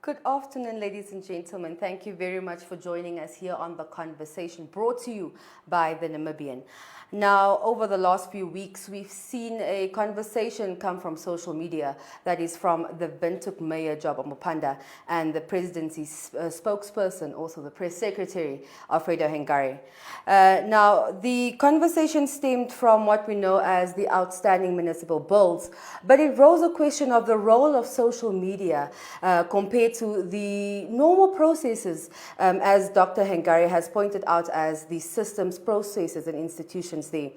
Good afternoon, ladies and gentlemen. Thank you very much for joining us here on The Conversation, brought to you by The Namibian. Now, over the last few weeks, we've seen a conversation come from social media that is from the Windhoek Mayor, Job Amupanda, and the presidency's spokesperson, also the press secretary, Dr Hengari. Now, the conversation stemmed from what we know as the outstanding municipal bills, but it rose a question of the role of social media compared to the normal processes, as Dr. Hengari has pointed out, as the systems, processes, and institutions there.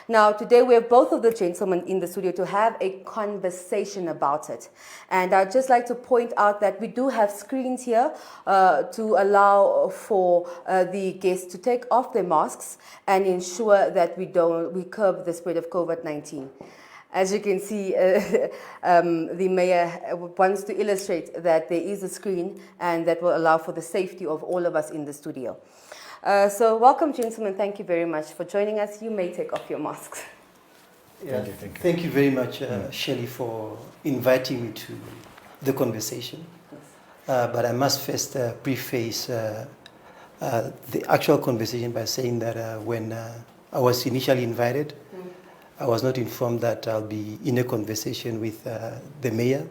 Now, today we have both of the gentlemen in the studio to have a conversation about it. And I'd just like to point out that we do have screens here to allow for the guests to take off their masks and ensure that we curb the spread of COVID-19. As you can see, the mayor wants to illustrate that there is a screen and that will allow for the safety of all of us in the studio. So welcome, gentlemen. Thank you very much for joining us. You may take off your masks. Yeah, thank you very much, Shelley, for inviting me to the conversation. But I must first preface the actual conversation by saying that when I was initially invited, I was not informed that I'll be in a conversation with the mayor,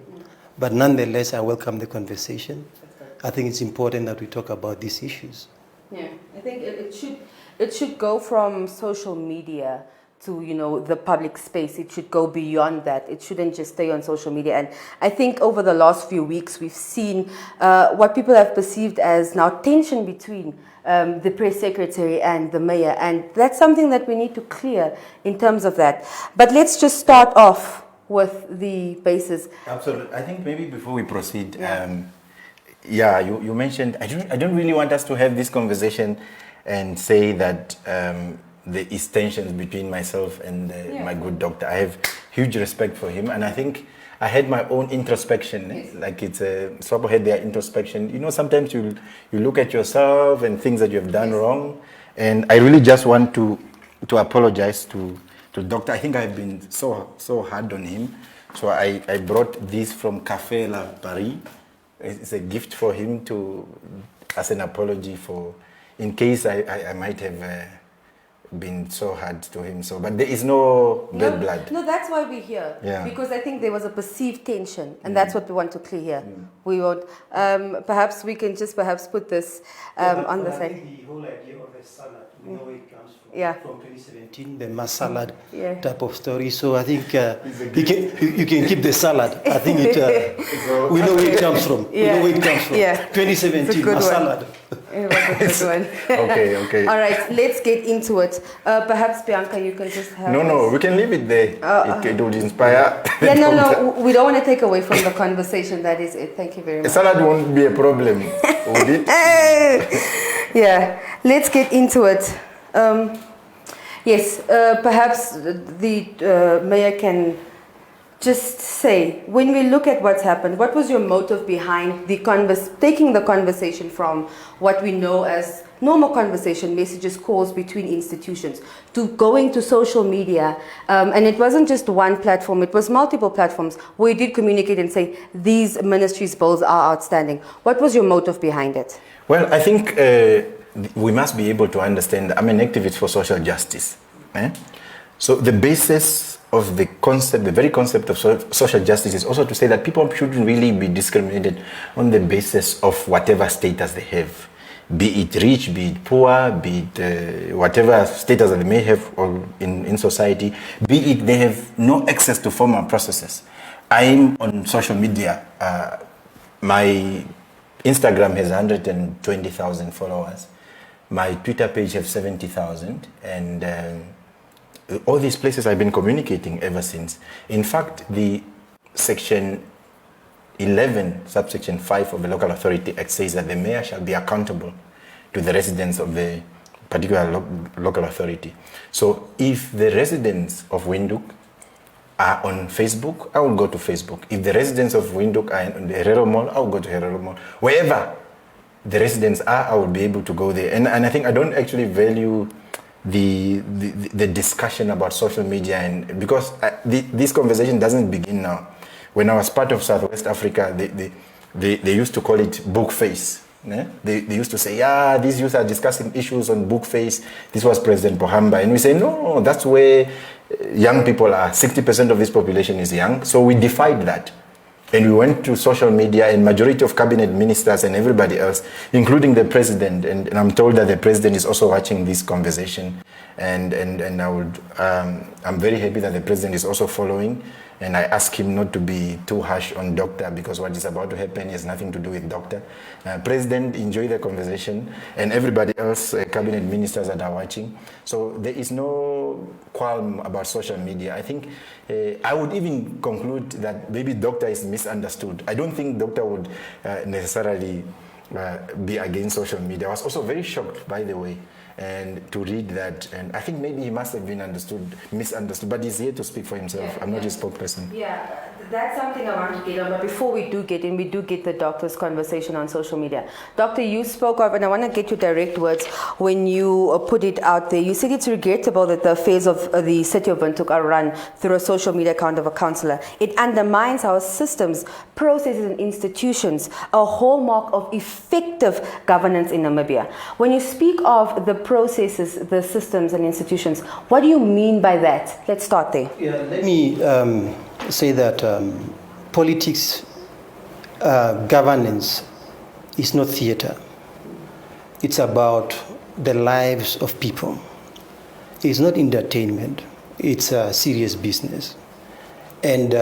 but nonetheless, I welcome the conversation. I think it's important that we talk about these issues. Yeah, I think it should go from social media to, you know, the public space. It should go beyond that. It shouldn't just stay on social media. And I think over the last few weeks, we've seen what people have perceived as now tension between the press secretary and the mayor. And that's something that we need to clear in terms of that. But let's just start off with the basis. Absolutely. I think maybe before we proceed, you mentioned, I don't really want us to have this conversation and say that there is tensions between myself and my good doctor. I have huge respect for him, and I think I had my own introspection, like it's some had their introspection. You know, sometimes you look at yourself and things that you have done wrong, and I really just want to apologize to Doctor. I think I've been so hard on him, so I brought this from Café La Paris. It's a gift for him as an apology for, in case I might have been so hard to him. So, but there is no bad blood. No, that's why we're here. Yeah. Because I think there was a perceived tension, and that's what we want to clear here. We won't. Perhaps we can just put this on the side. The whole idea of a salad, we know where it comes from. Yeah. From 2017, the mass salad type of story. So I think you can keep the salad. I think we know where it comes from. We know where it comes from. Yeah. 2017 mass salad. It was a good one. Okay. All right, let's get into it. Perhaps, Bianca, you can just have... No, we can leave it there. It would inspire... Yeah, no, we don't want to take away from the conversation. That is it. Thank you very much. A salad won't be a problem, would it? Yeah, let's get into it. Yes, perhaps the mayor can just say, when we look at what's happened, what was your motive behind taking the conversation from what we know as normal conversation, messages, calls between institutions, to going to social media? And it wasn't just one platform, it was multiple platforms where you did communicate and say, these ministries' bills are outstanding. What was your motive behind it? Well, I think we must be able to understand, I'm an activist for social justice. So the basis of the very concept of social justice is also to say that people shouldn't really be discriminated on the basis of whatever status they have, be it rich, be it poor, be it whatever status that they may have in society, be it they have no access to formal processes. I'm on social media. My Instagram has 120,000 followers. My Twitter page has 70,000, and all these places I've been communicating ever since. In fact, the Section 11, subsection 5 of the Local Authority Act says that the mayor shall be accountable to the residents of the particular local authority. So if the residents of Windhoek are on Facebook, I will go to Facebook. If the residents of Windhoek are on the Herero Mall, I will go to Herero Mall. Wherever the residents are, I will be able to go there. And I think I don't actually value the discussion about social media, and because this conversation doesn't begin now. When I was part of Southwest Africa, they used to call it book face. They used to say, yeah, these youth are discussing issues on book face. This was President Pohamba. And we say, no, that's where young people are. 60% of this population is young. So we defied that. And we went to social media, and majority of cabinet ministers and everybody else, including the president, and I'm told that the president is also watching this conversation, and I'm very happy that the president is also following, and I ask him not to be too harsh on Doctor, because what is about to happen has nothing to do with Doctor. President, enjoy the conversation, and everybody else, cabinet ministers that are watching. So there is no qualm about social media. I think I would even conclude that maybe Doctor is misunderstood. I don't think Doctor would necessarily be against social media. I was also very shocked, by the way, and to read that, and I think maybe he must have been misunderstood, but he's here to speak for himself. Yeah, I'm not his spokesperson. Yeah, that's something I want to get on, but before we do get in, we do get the doctor's conversation on social media. Doctor, you spoke of, and I want to get your direct words when you put it out there. You said it's regrettable that the affairs of the city of Windhoek are run through a social media account of a councillor. It undermines our systems, processes and institutions, a hallmark of effective governance in Namibia. When you speak of the processes, the systems and institutions, what do you mean by that? Let's start there. Yeah, let me say that politics, governance is not theater. It's about the lives of people. It's not entertainment. It's a serious business. And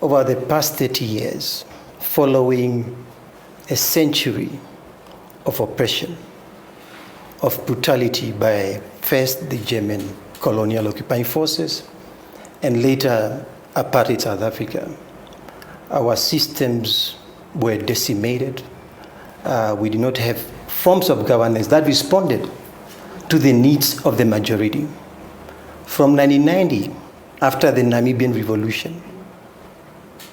over the past 30 years, following a century of oppression, of brutality by first the German colonial occupying forces and later apartheid South Africa. Our systems were decimated. We did not have forms of governance that responded to the needs of the majority. From 1990, after the Namibian Revolution,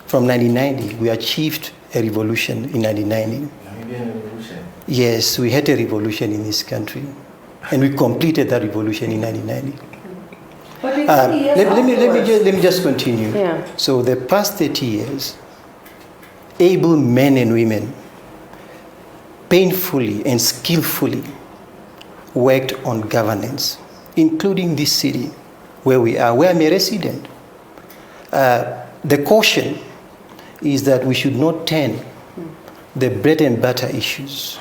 from 1990, we achieved a revolution in 1990. Namibian revolution? Yes, we had a revolution in this country, and we completed that revolution in 1990. Let me just continue. Yeah. So the past 30 years, able men and women painfully and skillfully worked on governance, including this city where we are, where I'm a resident. The caution is that we should not turn the bread and butter issues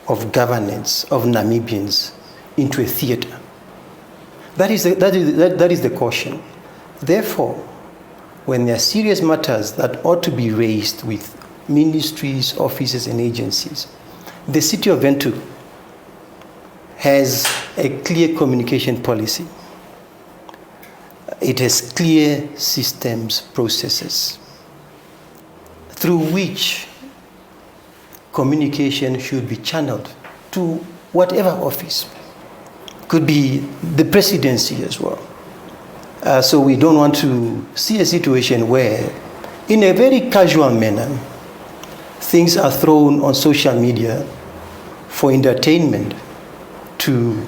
of governance of Namibians into a theater. That is the caution. Therefore, when there are serious matters that ought to be raised with ministries, offices, and agencies, the city of Windhoek has a clear communication policy. It has clear systems, processes, through which communication should be channeled to whatever office. Could be the presidency as well. So we don't want to see a situation where, in a very casual manner, things are thrown on social media for entertainment to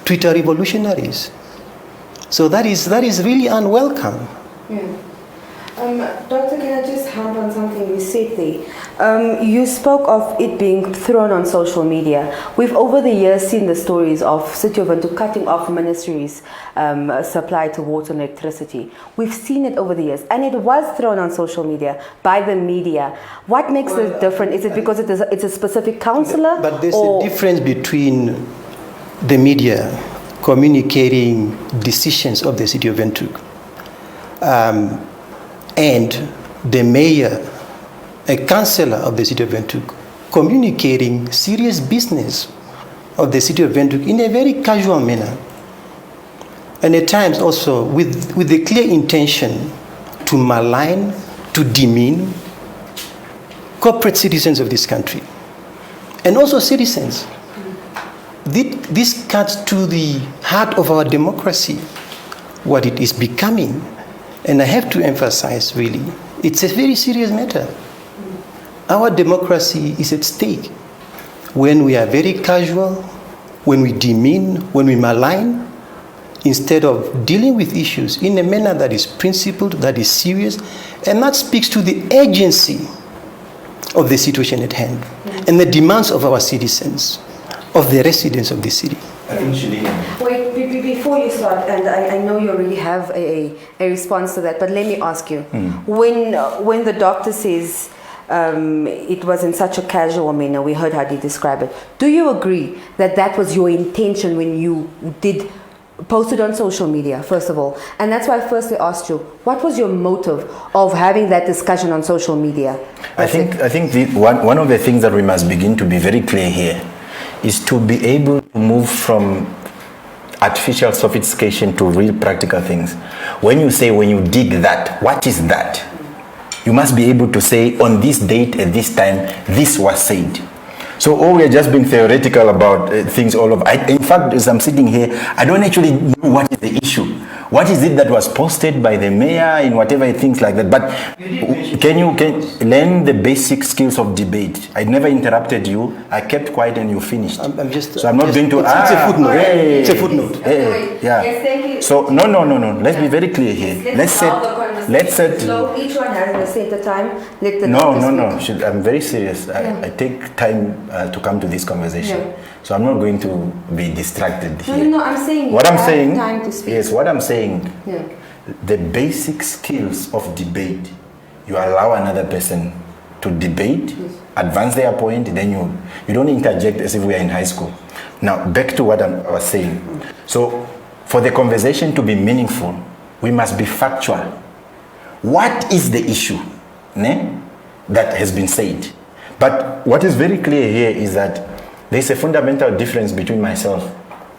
Twitter revolutionaries. So that is really unwelcome. Yeah. Doctor, can I just hand on something you said there? You spoke of it being thrown on social media. We've over the years seen the stories of City of Windhoek cutting off ministries' supply to water and electricity. We've seen it over the years, and it was thrown on social media by the media. What makes it different? Is it because it's a specific councillor? But there's a difference between the media communicating decisions of the City of Windhoek and the mayor, a councillor of the City of Windhoek, communicating serious business of the City of Windhoek in a very casual manner. And at times also with the clear intention to malign, to demean corporate citizens of this country. And also citizens. This cuts to the heart of our democracy, what it is becoming. And I have to emphasize, really, it's a very serious matter. Our democracy is at stake when we are very casual, when we demean, when we malign, instead of dealing with issues in a manner that is principled, that is serious, and that speaks to the urgency of the situation at hand and the demands of our citizens, of the residents of the city. Wait, before you start, and I know you already have a response to that, but let me ask you. When the doctor says it was in such a casual manner, we heard how he described it, do you agree that that was your intention when you did post it on social media, first of all? And that's why I firstly asked you, what was your motive of having that discussion on social media? I think one of the things that we must begin to be very clear here is to be able to move from artificial sophistication to real practical things. When you say, when you dig that, what is that? You must be able to say, on this date at this time, this was said. So all we're just being theoretical about things all over. In fact, as I'm sitting here, I don't actually know what is the issue. What is it that was posted by the mayor in whatever things like that? But can you learn the basic skills of debate? I never interrupted you. I kept quiet and you finished. I'm not going to. It's a footnote. Hey, it's a footnote. Hey, yeah. Yes, thank you. So no. Let's be very clear here. Let's set. Slow. Each one has the center time. Let the No. speak. I'm very serious. I take time to come to this conversation. Yeah. So I'm not going to be distracted here. No, I'm saying What you I'm have saying, time to speak. yes, what I'm saying, Yeah. the basic skills of debate, you allow another person to debate, advance their point, then you don't interject as if we are in high school. Now, back to what I was saying. So, for the conversation to be meaningful, we must be factual. What is the issue that has been said? But what is very clear here is that there's a fundamental difference between myself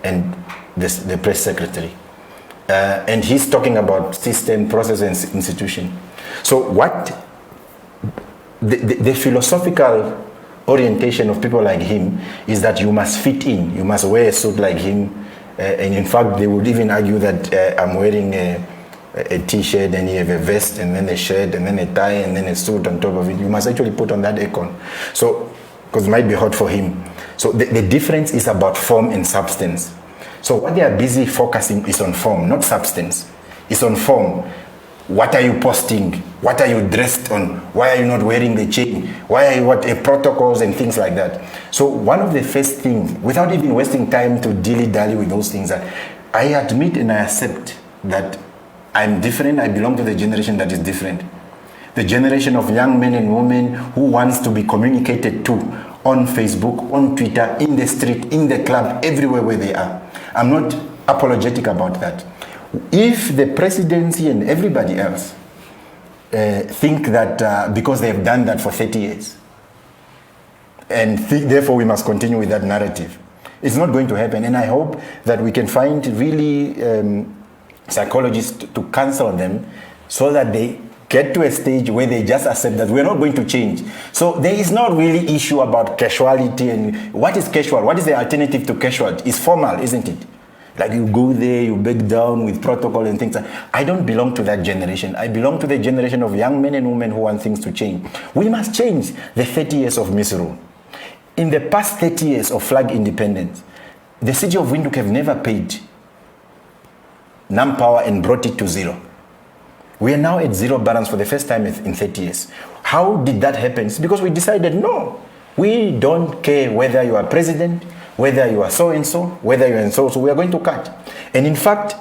and the press secretary. And he's talking about system, process, and institution. So what the philosophical orientation of people like him is that you must fit in, you must wear a suit like him. And in fact, they would even argue that I'm wearing a t-shirt and you have a vest and then a shirt and then a tie and then a suit on top of it. You must actually put on that aircon. So, because it might be hot for him. So the difference is about form and substance. So what they are busy focusing is on form, not substance. It's on form. What are you posting? What are you dressed on? Why are you not wearing the chain? Why are you protocols and things like that? So one of the first things, without even wasting time to dilly-dally with those things, that I admit and I accept that I'm different. I belong to the generation that is different. The generation of young men and women who wants to be communicated to on Facebook, on Twitter, in the street, in the club, everywhere where they are. I'm not apologetic about that. If the presidency and everybody else think that because they have done that for 30 years, and therefore we must continue with that narrative, it's not going to happen. And I hope that we can find really psychologists to counsel them so that they get to a stage where they just accept that we're not going to change. So there is not really issue about casuality. And what is casual? What is the alternative to casual? It's formal, isn't it? Like you go there, you back down with protocol and things. I don't belong to that generation. I belong to the generation of young men and women who want things to change. We must change the 30 years of misrule. In the past 30 years of flag independence, the city of Windhoek have never paid NAMPower and brought it to zero. We are now at zero balance for the first time in 30 years. How did that happen? It's because we decided, no, we don't care whether you are president, whether you are so-and-so, whether you are and so we are going to cut. And in fact,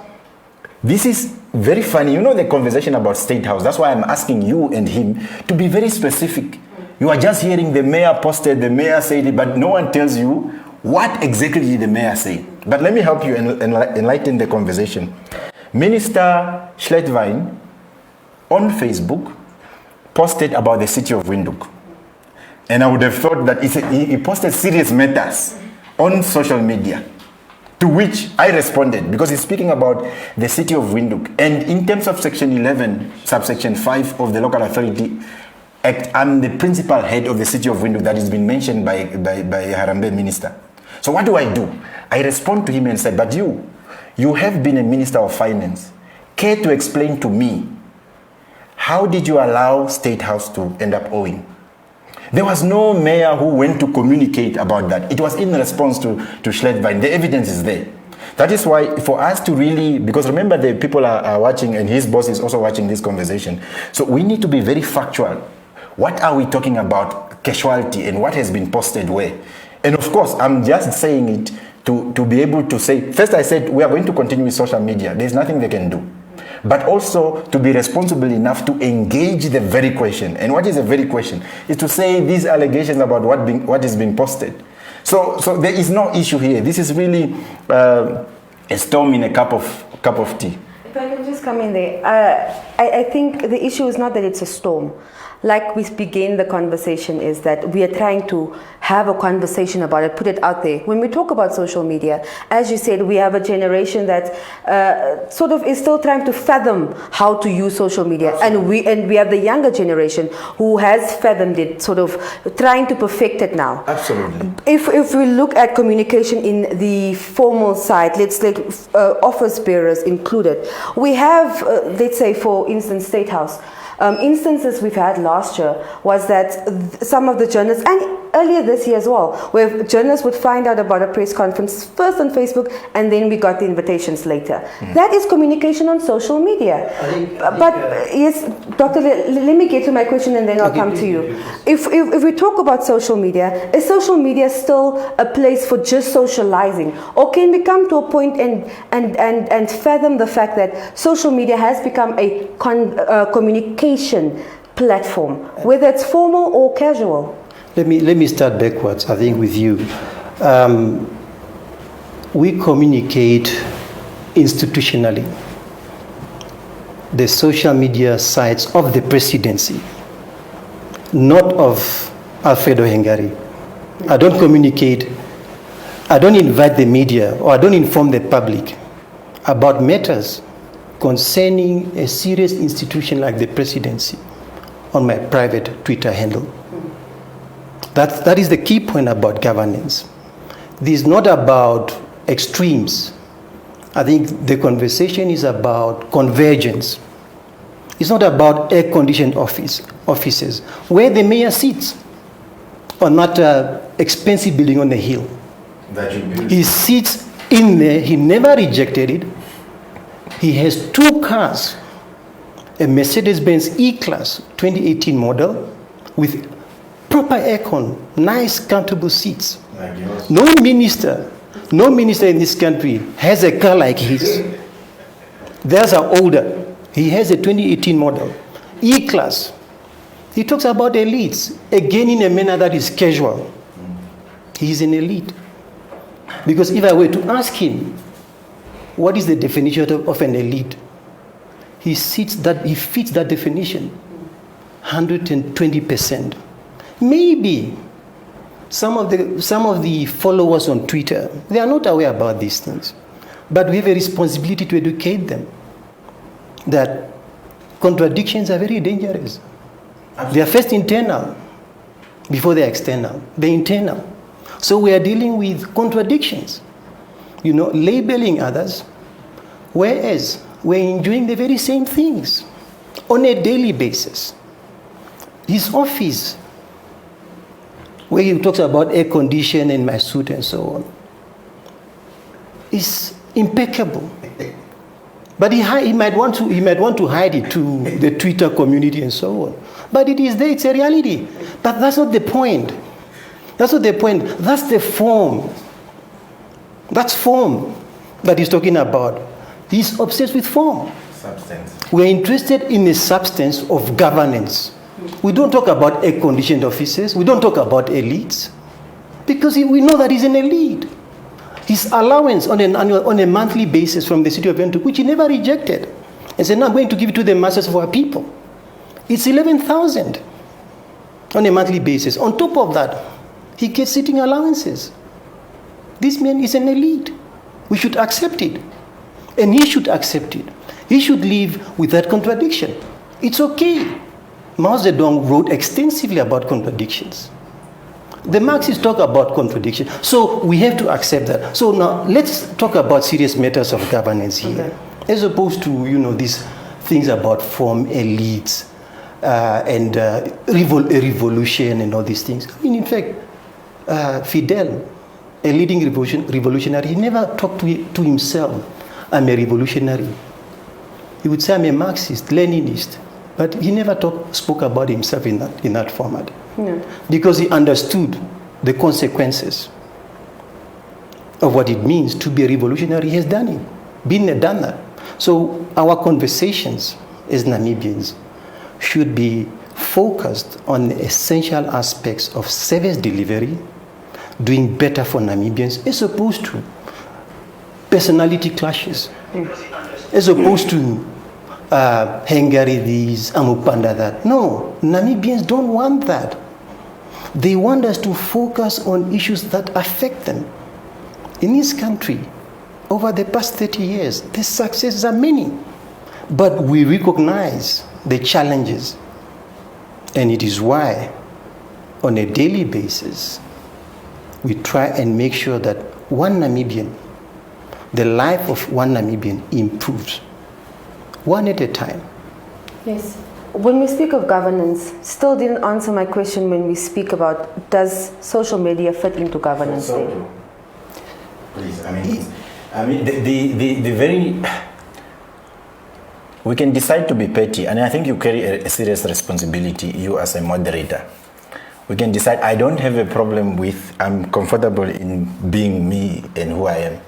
this is very funny. You know the conversation about State House. That's why I'm asking you and him to be very specific. You are just hearing the mayor posted, the mayor said it, but no one tells you what exactly did the mayor say. But let me help you enlighten the conversation. Minister Schlettwein on Facebook posted about the city of Windhoek. And I would have thought that he posted serious matters on social media, to which I responded, because he's speaking about the city of Windhoek. And in terms of Section 11, subsection 5 of the Local Authority Act, I'm the principal head of the city of Windhoek that has been mentioned by Harambe Minister. So what do? I respond to him and said, but you have been a Minister of Finance. Care to explain to me, how did you allow State House to end up owing? There was no mayor who went to communicate about that. It was in response to Schlettwein. The evidence is there. That is why for us to really, because remember the people are watching and his boss is also watching this conversation. So we need to be very factual. What are we talking about? casualty and what has been posted where. And of course, I'm just saying it to be able to say, first I said we are going to continue with social media. There's nothing they can do. But also to be responsible enough to engage the very question. And what is the very question? Is to say these allegations about what is being posted. So there is no issue here. This is really a storm in a cup of tea. If I can just come in there, I think the issue is not that it's a storm. Like we began the conversation is that we are trying to have a conversation about it, put it out there. When we talk about social media, as you said, we have a generation that sort of is still trying to fathom how to use social media. And we have the younger generation who has fathomed it, sort of trying to perfect it now. Absolutely. If we look at communication in the formal side, let's like office bearers included, we have, let's say for instance, State House. Instances we've had last year was that some of the journalists, and earlier this year as well, where journalists would find out about a press conference first on Facebook and then we got the invitations later. That is communication on social media. Yes, Doctor, let me get to my question and then I'll come to you. If we talk about social media, is social media still a place for just socializing? Or can we come to a point and fathom the fact that social media has become a communication platform, whether it's formal or casual? Let me start backwards, I think, with you. We communicate institutionally. The social media sites of the presidency, not of Alfredo Hengari. I don't communicate, I don't invite the media or I don't inform the public about matters concerning a serious institution like the presidency on my private Twitter handle. That is the key point about governance. This is not about extremes. I think the conversation is about convergence. It's not about air-conditioned offices where the mayor sits on that expensive building on the hill. He sits in there, he never rejected it. He has 2 cars, a Mercedes-Benz E-Class 2018 model with proper aircon, nice comfortable seats. No minister in this country has a car like his. Theirs are older. He has a 2018 model, E-Class. He talks about elites, again in a manner that is casual. He is an elite. Because if I were to ask him, what is the definition of an elite? He fits that definition, 120%. Maybe some of the followers on Twitter, they are not aware about these things. But we have a responsibility to educate them that contradictions are very dangerous. They are first internal before they are external. They're internal. So we are dealing with contradictions, labeling others, whereas we're enjoying the very same things on a daily basis. His office, where he talks about air condition and my suit and so on, is impeccable. But he might want to hide it to the Twitter community and so on. But it is there, it's a reality. But that's not the point. That's not the point. That's the form. That's form that he's talking about. He's obsessed with form. Substance. We're interested in the substance of governance. We don't talk about air-conditioned offices. We don't talk about elites. Because we know that he's an elite. His allowance on a monthly basis from the city of Windhoek, which he never rejected, and said, no, I'm going to give it to the masses of our people. It's 11,000 on a monthly basis. On top of that, he gets sitting allowances. This man is an elite. We should accept it. And he should accept it. He should live with that contradiction. It's okay. Mao Zedong wrote extensively about contradictions. The Marxists talk about contradiction. So we have to accept that. So now let's talk about serious matters of governance here. Okay. As opposed to, these things about form, elites, and a revolution and all these things. I mean, in fact, Fidel, a leading revolutionary, he never talked to himself, I'm a revolutionary. He would say, I'm a Marxist, Leninist. But he never spoke about himself in that format. because he understood the consequences of what it means to be a revolutionary. He has done it, been a done that. So our conversations as Namibians should be focused on the essential aspects of service delivery, doing better for Namibians, as opposed to personality clashes, as opposed to Hengari this, amupanda that. No, Namibians don't want that. They want us to focus on issues that affect them. In this country, over the past 30 years, the successes are many, but we recognize the challenges. And it is why, on a daily basis, we try and make sure that one Namibian, the life of one Namibian improves, one at a time. Yes. When we speak of governance, still didn't answer my question when we speak about, does social media fit into governance? So, please, I mean, the very, we can decide to be petty, and I think you carry a serious responsibility, you as a moderator. We can decide, I don't have a problem with, I'm comfortable in being me and who I am.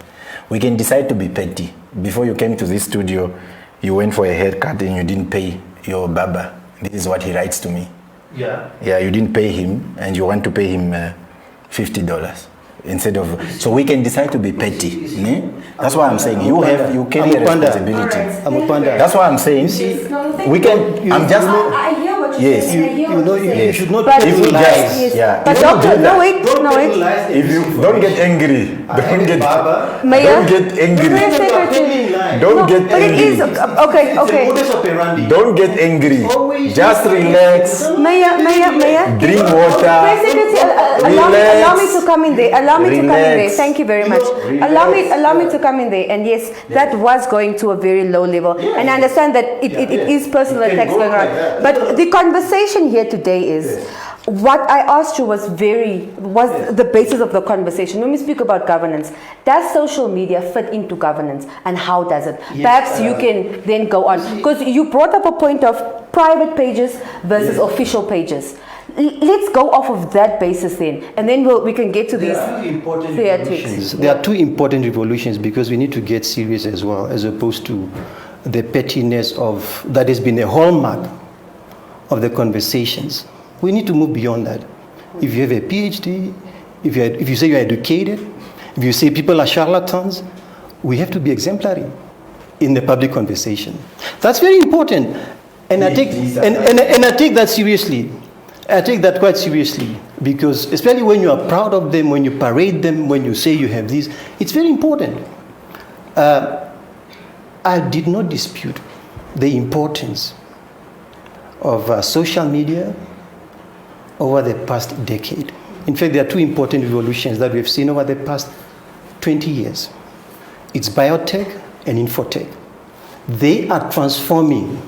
We can decide to be petty. Before you came to this studio, you went for a haircut and you didn't pay your barber. This is what he writes to me. Yeah. Yeah, you didn't pay him and you want to pay him $50 instead of, so we can decide to be petty. That's why I'm saying you carry a responsibility. Amupanda. That's why I'm saying we can, I'm just, I hear what you're saying. You should not But tell if you lies. just, yeah, But if you doctor, do no that, wait. if you don't get angry, don't get Mayor, angry. Mayor Secretary. Don't get But it is angry. okay. Don't get angry. Just relax. Mayor. Drink water. Press Secretary, allow me to come in there. Allow me to come in there. Relax. Thank you very much. Allow me to come in there. And yes, that was going to a very low level. And I understand that it is personal attacks going on. But the conversation here today is, what I asked you was the basis of the conversation. When we speak about governance, does social media fit into governance, and how does it? Yes. Perhaps you can then go on, because you brought up a point of private pages versus official pages. Let's go off of that basis then, and then we can get to these theatrics. There are two important revolutions, because we need to get serious as well, as opposed to the pettiness of that has been a hallmark of the conversations. We need to move beyond that. If you have a PhD, if you say you're educated, if you say people are charlatans, we have to be exemplary in the public conversation. That's very important, and I take that seriously. I take that quite seriously, because especially when you are proud of them, when you parade them, when you say you have this, it's very important. I did not dispute the importance of social media over the past decade. In fact, there are two important revolutions that we've seen over the past 20 years. It's biotech and infotech. They are transforming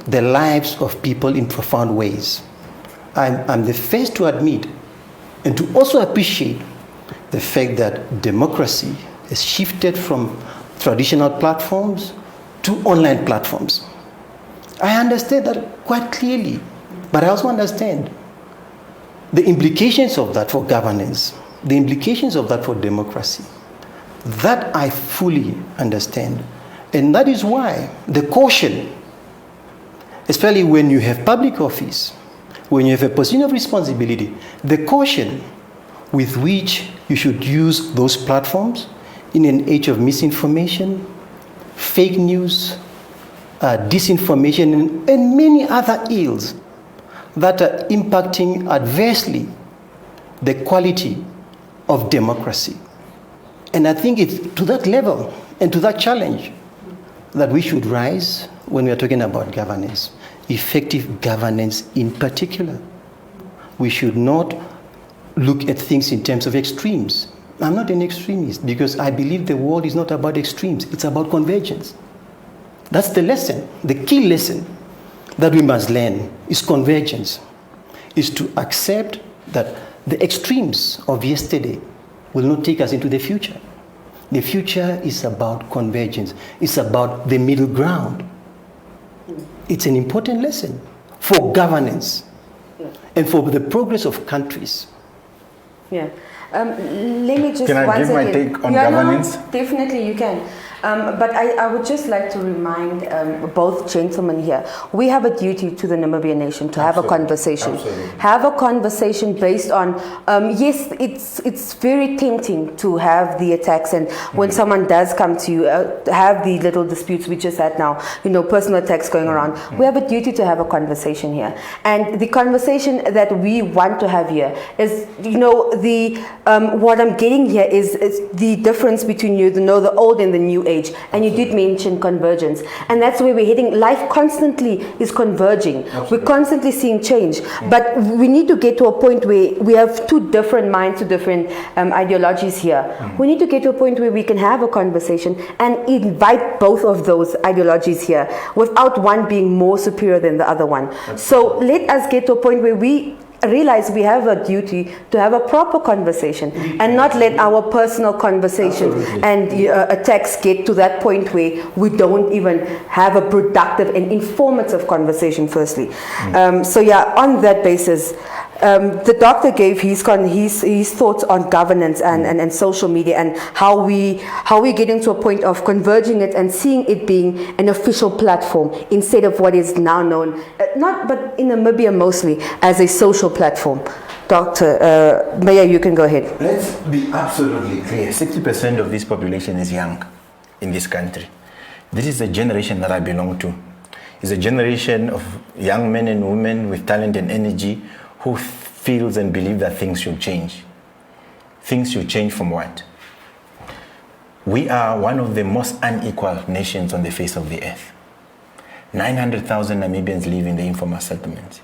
the lives of people in profound ways. I'm the first to admit and to also appreciate the fact that democracy has shifted from traditional platforms to online platforms. I understand that quite clearly, but I also understand the implications of that for governance, the implications of that for democracy. That I fully understand. And that is why the caution, especially when you have public office, when you have a position of responsibility, the caution with which you should use those platforms in an age of misinformation, fake news, disinformation, and many other ills that are impacting adversely the quality of democracy. And I think it's to that level and to that challenge that we should rise when we are talking about governance, effective governance in particular. We should not look at things in terms of extremes. I'm not an extremist, because I believe the world is not about extremes, it's about convergence. That's the lesson, the key lesson that we must learn is convergence, is to accept that the extremes of yesterday will not take us into the future. The future is about convergence. It's about the middle ground. It's an important lesson for governance and for the progress of countries. Yeah. Let me just Can I once give my again, take on governance? No, definitely you can. But I would just like to remind both gentlemen here, we have a duty to the Namibian nation to have a conversation. Absolutely. Have a conversation based on, yes, it's very tempting to have the attacks, and when someone does come to you, have the little disputes we just had now, personal attacks going around. We have a duty to have a conversation here. And the conversation that we want to have here is, what I'm getting here is the difference between the old and the new age. And you did mention convergence, and that's where we're heading. Life constantly is converging. Absolutely. We're constantly seeing change, but we need to get to a point where we have two different minds, two different ideologies here. We need to get to a point where we can have a conversation and invite both of those ideologies here without one being more superior than the other one. Absolutely. So let us get to a point where we realize we have a duty to have a proper conversation and not let our personal conversation and attacks get to that point where we don't even have a productive and informative conversation firstly. So yeah, on that basis, the doctor gave his thoughts on governance and social media and how we getting to a point of converging it and seeing it being an official platform instead of what is now known, but in Namibia mostly, as a social platform. Doctor, Mayor, you can go ahead. Let's be absolutely clear. 60% of this population is young in this country. This is the generation that I belong to. It's a generation of young men and women with talent and energy who feels and believe that things should change. Things should change from what? We are one of the most unequal nations on the face of the earth. 900,000 Namibians live in the informal settlements.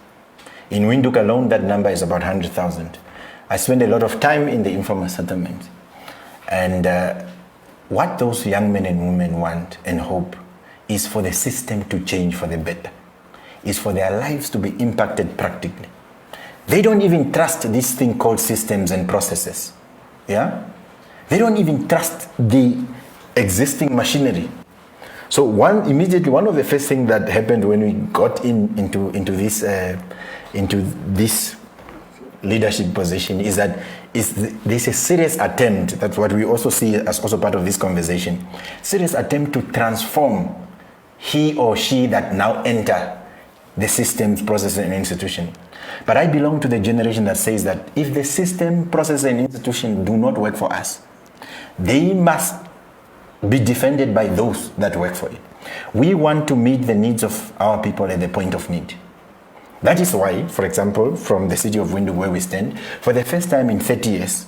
In Windhoek alone, that number is about 100,000. I spend a lot of time in the informal settlements. And what those young men and women want and hope is for the system to change for the better, is for their lives to be impacted practically. They don't even trust this thing called systems and processes. Yeah? They don't even trust the existing machinery. So one of the first things that happened when we got into this leadership position is that there's a serious attempt, that's what we also see as also part of this conversation, serious attempt to transform he or she that now enter the systems, process and institution. But I belong to the generation that says that if the system, process and institution do not work for us, they must be defended by those that work for it. We want to meet the needs of our people at the point of need. That is why, for example, from the city of Windhoek where we stand, for the first time in 30 years,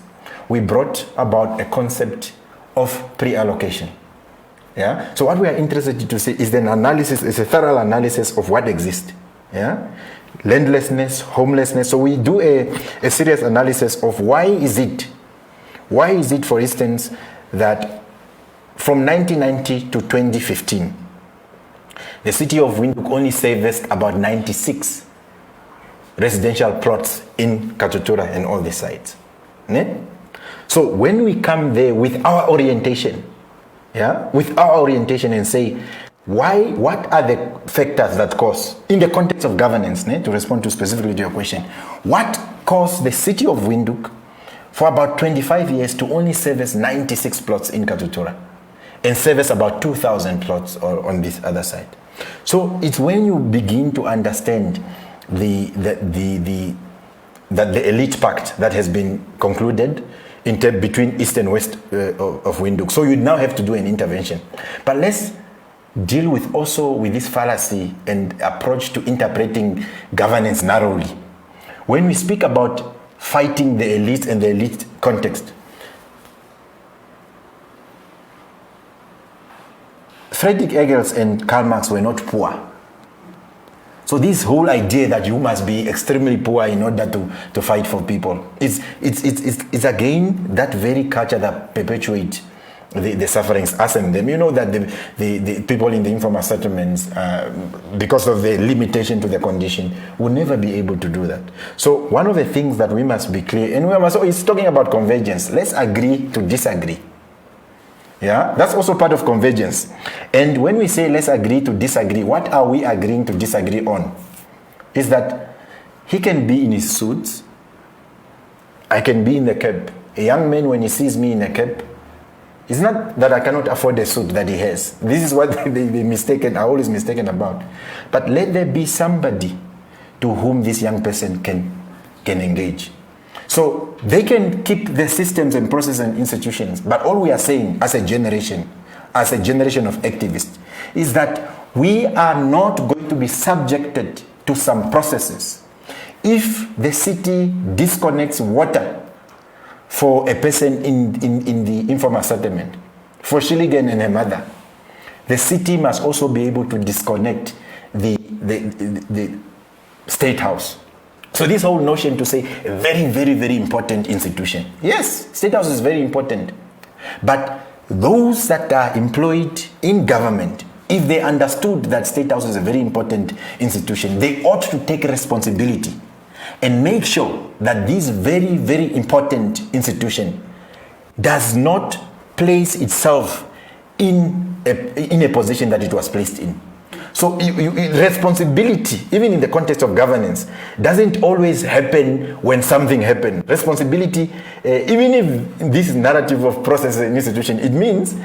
we brought about a concept of pre-allocation. Yeah? So what we are interested to see is a thorough analysis of what exists. Yeah? Landlessness, homelessness. So we do a serious analysis of why is it, for instance, that from 1990 to 2015, the city of Windhoek only serviced about 96 residential plots in Katutura and all the sites. Ne? So when we come there with our orientation, and say, what are the factors that cause, in the context of governance, to respond to specifically to your question, what caused the city of Windhoek for about 25 years to only service 96 plots in Katutura and service about 2,000 plots on this other side? So it's when you begin to understand that the elite pact that has been concluded between east and west of Windhoek. So you now have to do an intervention. But let's deal with this fallacy and approach to interpreting governance narrowly. When we speak about fighting the elite and the elite context, Friedrich Engels and Karl Marx were not poor. So this whole idea that you must be extremely poor in order to fight for people, it's again that very culture that perpetuates the sufferings, us and them. You know that the people in the informal settlements, because of the limitation to the condition, will never be able to do that. So one of the things that we must be clear, and it's talking about convergence. Let's agree to disagree. Yeah, that's also part of convergence. And when we say let's agree to disagree, what are we agreeing to disagree on? Is that He can be in his suits. I can be in the cab. A young man, when he sees me in a cab, it's not that I cannot afford a suit that he has. This is what are always mistaken about. But let there be somebody to whom this young person can engage. So they can keep the systems and processes and institutions. But all we are saying as a generation of activists, is that we are not going to be subjected to some processes. If the city disconnects water for a person in the informal settlement, for Shiligan and her mother, the city must also be able to disconnect the state house. So this whole notion to say a very, very, very important institution. Yes, state house is very important. But those that are employed in government, if they understood that state house is a very important institution, they ought to take responsibility and make sure that this very, very important institution does not place itself in a position that it was placed in. So responsibility, even in the context of governance, doesn't always happen when something happens. Responsibility, even if this narrative of process and institution, it means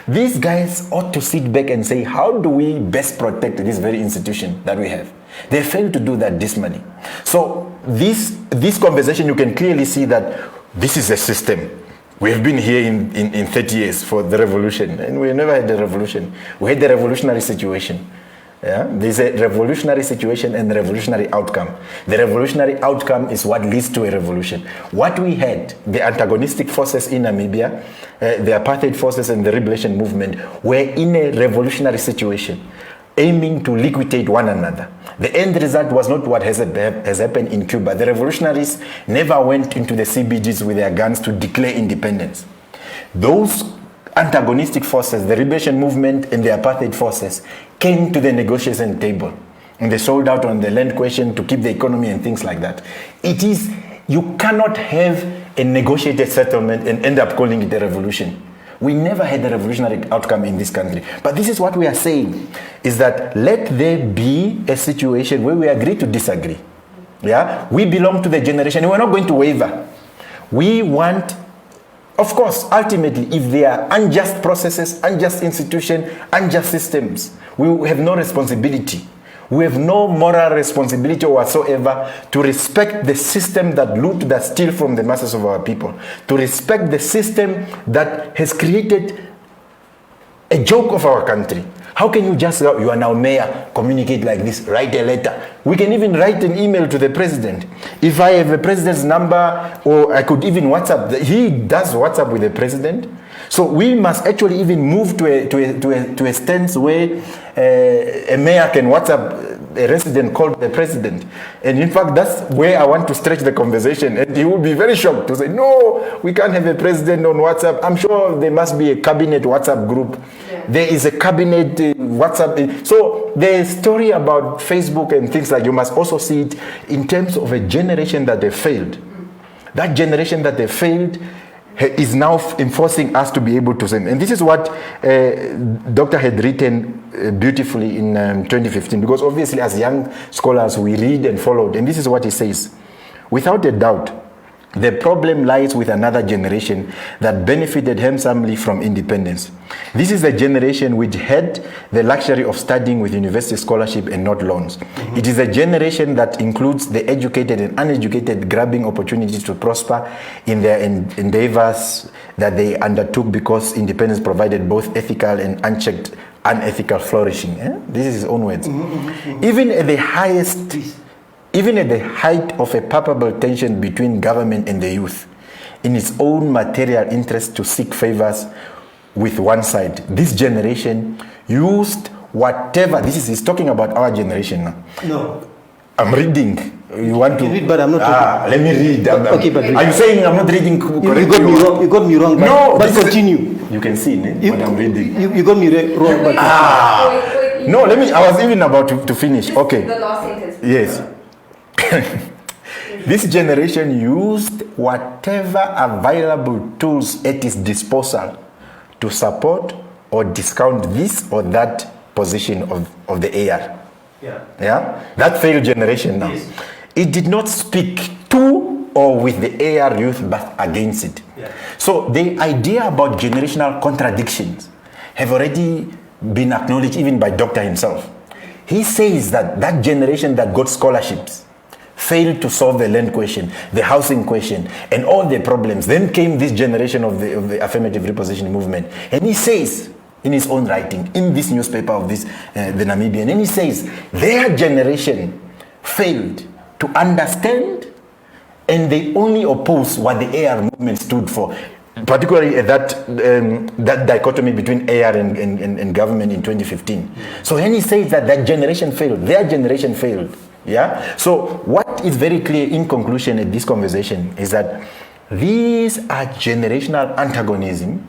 these guys ought to sit back and say, how do we best protect this very institution that we have? They fail to do that dismally. So this conversation, you can clearly see that this is a system. We have been here in 30 years for the revolution, and we never had a revolution. We had the revolutionary situation. Yeah? There's a revolutionary situation and a revolutionary outcome. The revolutionary outcome is what leads to a revolution. What we had, the antagonistic forces in Namibia, the apartheid forces and the liberation movement, were in a revolutionary situation, aiming to liquidate one another. The end result was not what has happened in Cuba. The revolutionaries never went into the CBDs with their guns to declare independence. Those antagonistic forces, the liberation movement and the apartheid forces, came to the negotiation table, and they sold out on the land question to keep the economy and things like that. You cannot have a negotiated settlement and end up calling it a revolution. We never had a revolutionary outcome in this country. But this is what we are saying, is that let there be a situation where we agree to disagree. Yeah? We belong to the generation, and we're not going to waver. We want, of course, ultimately, if there are unjust processes, unjust institutions, unjust systems, we have no responsibility. We have no moral responsibility whatsoever to respect the system that loot, that steal from the masses of our people. To respect the system that has created a joke of our country. How can you just, you are now mayor, communicate like this, write a letter? We can even write an email to the president. If I have a president's number, or I could even WhatsApp, he does WhatsApp with the president. So we must actually even move to a stance where a mayor can WhatsApp a resident called the president. And in fact, that's where I want to stretch the conversation. And he will be very shocked to say, no, we can't have a president on WhatsApp. I'm sure there must be a cabinet WhatsApp group. Yeah. There is a cabinet WhatsApp. So the story about Facebook and things like, you must also see it in terms of a generation that they failed. That generation that they failed is now enforcing us to be able to send. And this is what Dr. had written beautifully in 2015, because obviously as young scholars we read and followed, and this is what he says: without a doubt, the problem lies with another generation that benefited handsomely from independence. This is a generation which had the luxury of studying with university scholarship and not loans. Mm-hmm. It is a generation that includes the educated and uneducated grabbing opportunities to prosper in their endeavors that they undertook because independence provided both ethical and unchecked unethical flourishing. This is his own words. Mm-hmm, mm-hmm. Even at the height of a palpable tension between government and the youth, in its own material interest to seek favors with one side, this generation used whatever, he's talking about our generation now. No. I'm reading. You want to read, but I'm not talking. Let me read. Okay, but read. Are you saying I'm not reading correctly? You got me wrong. No, but continue. You can see what I'm reading. You got me wrong. But no, I was even about to finish. Okay. The last sentence. Yes. This generation used whatever available tools at its disposal to support or discount this or that position of the AR. Yeah. That failed generation now. Yes. it did not speak to or with the AR youth, but against it. Yeah. So the idea about generational contradictions have already been acknowledged even by Dr. himself. He says that that generation that got scholarships failed to solve the land question, the housing question, and all the problems. Then came this generation of the affirmative repositioning movement. And he says, in his own writing, in this newspaper of this, the Namibian, and he says, their generation failed to understand, and they only oppose what the AR movement stood for, particularly that dichotomy between AR and government in 2015. So when he says that that generation failed, their generation failed. Yeah. So what is very clear in conclusion at this conversation is that these are generational antagonism,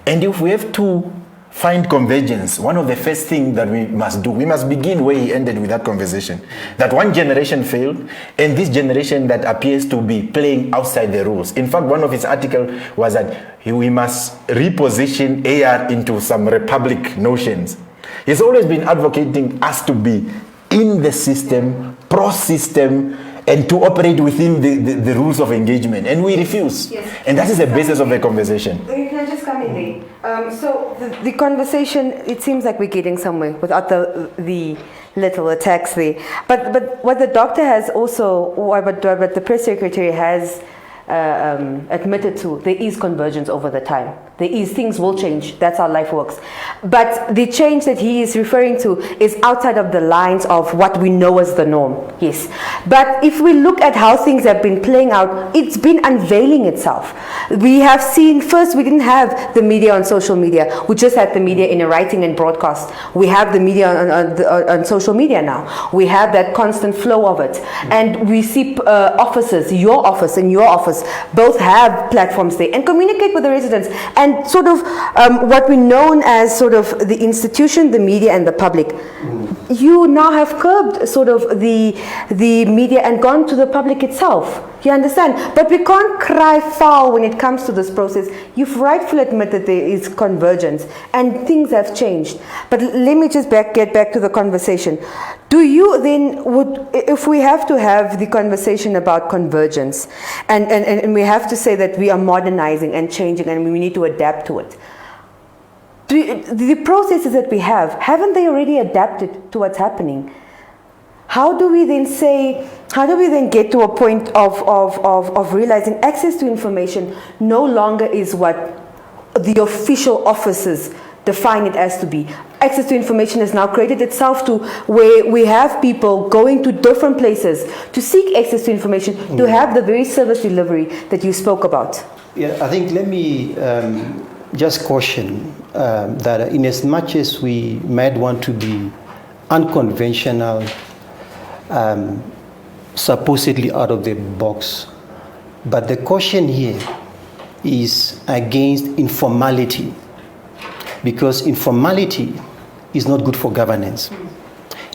and if we have to find convergence, one of the first things that we must do, we must begin where he ended with that conversation, that one generation failed, and this generation that appears to be playing outside the rules. In fact, one of his articles was that we must reposition AR into some republic notions. He's always been advocating us to be in the system, pro-system, and to operate within the rules of engagement. And we refuse. Yes. And that is the basis of the conversation. Can I just come in there? So the conversation, it seems like we're getting somewhere without the little attacks there. But what the doctor has also, or what the press secretary has admitted to, there is convergence over the time. There is, things will change. That's how life works. But the change that he is referring to is outside of the lines of what we know as the norm. Yes. But if we look at how things have been playing out, it's been unveiling itself. We have seen, first, we didn't have the media on social media. We just had the media in a writing and broadcast. We have the media on social media now. We have that constant flow of it. And we see offices, your office and your office, both have platforms there and communicate with the residents. And sort of what we known as sort of the institution, the media, and the public. You now have curbed sort of the media and gone to the public itself. You understand? But we can't cry foul when it comes to this process. You've rightfully admitted there is convergence and things have changed. But let me just get back to the conversation. Do you then, if we have to have the conversation about convergence and we have to say that we are modernizing and changing and we need to adapt to it, the processes that we have, haven't they already adapted to what's happening? How do we then get to a point of realizing access to information no longer is what the official offices define it as to be? Access to information has now created itself to where we have people going to different places to seek access to information, to have the very service delivery that you spoke about. Yeah, I think let me just caution that in as much as we might want to be unconventional, supposedly out of the box, but the caution here is against informality, because informality is not good for governance.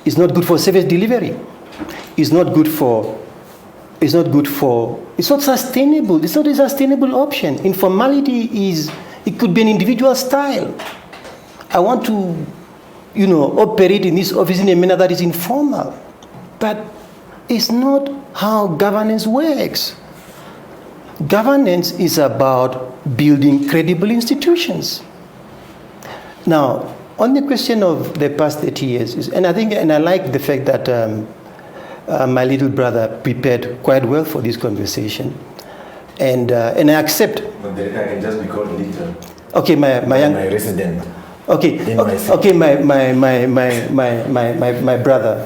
It's not good for service delivery. It's not sustainable. It's not a sustainable option. Informality it could be an individual style. I want to, operate in this office in a manner that is informal. But it's not how governance works. Governance is about building credible institutions. Now, on the question of the past 30 years, and I like the fact that my little brother prepared quite well for this conversation, and I accept. But I can just be called little. Okay, my resident. Okay, my brother,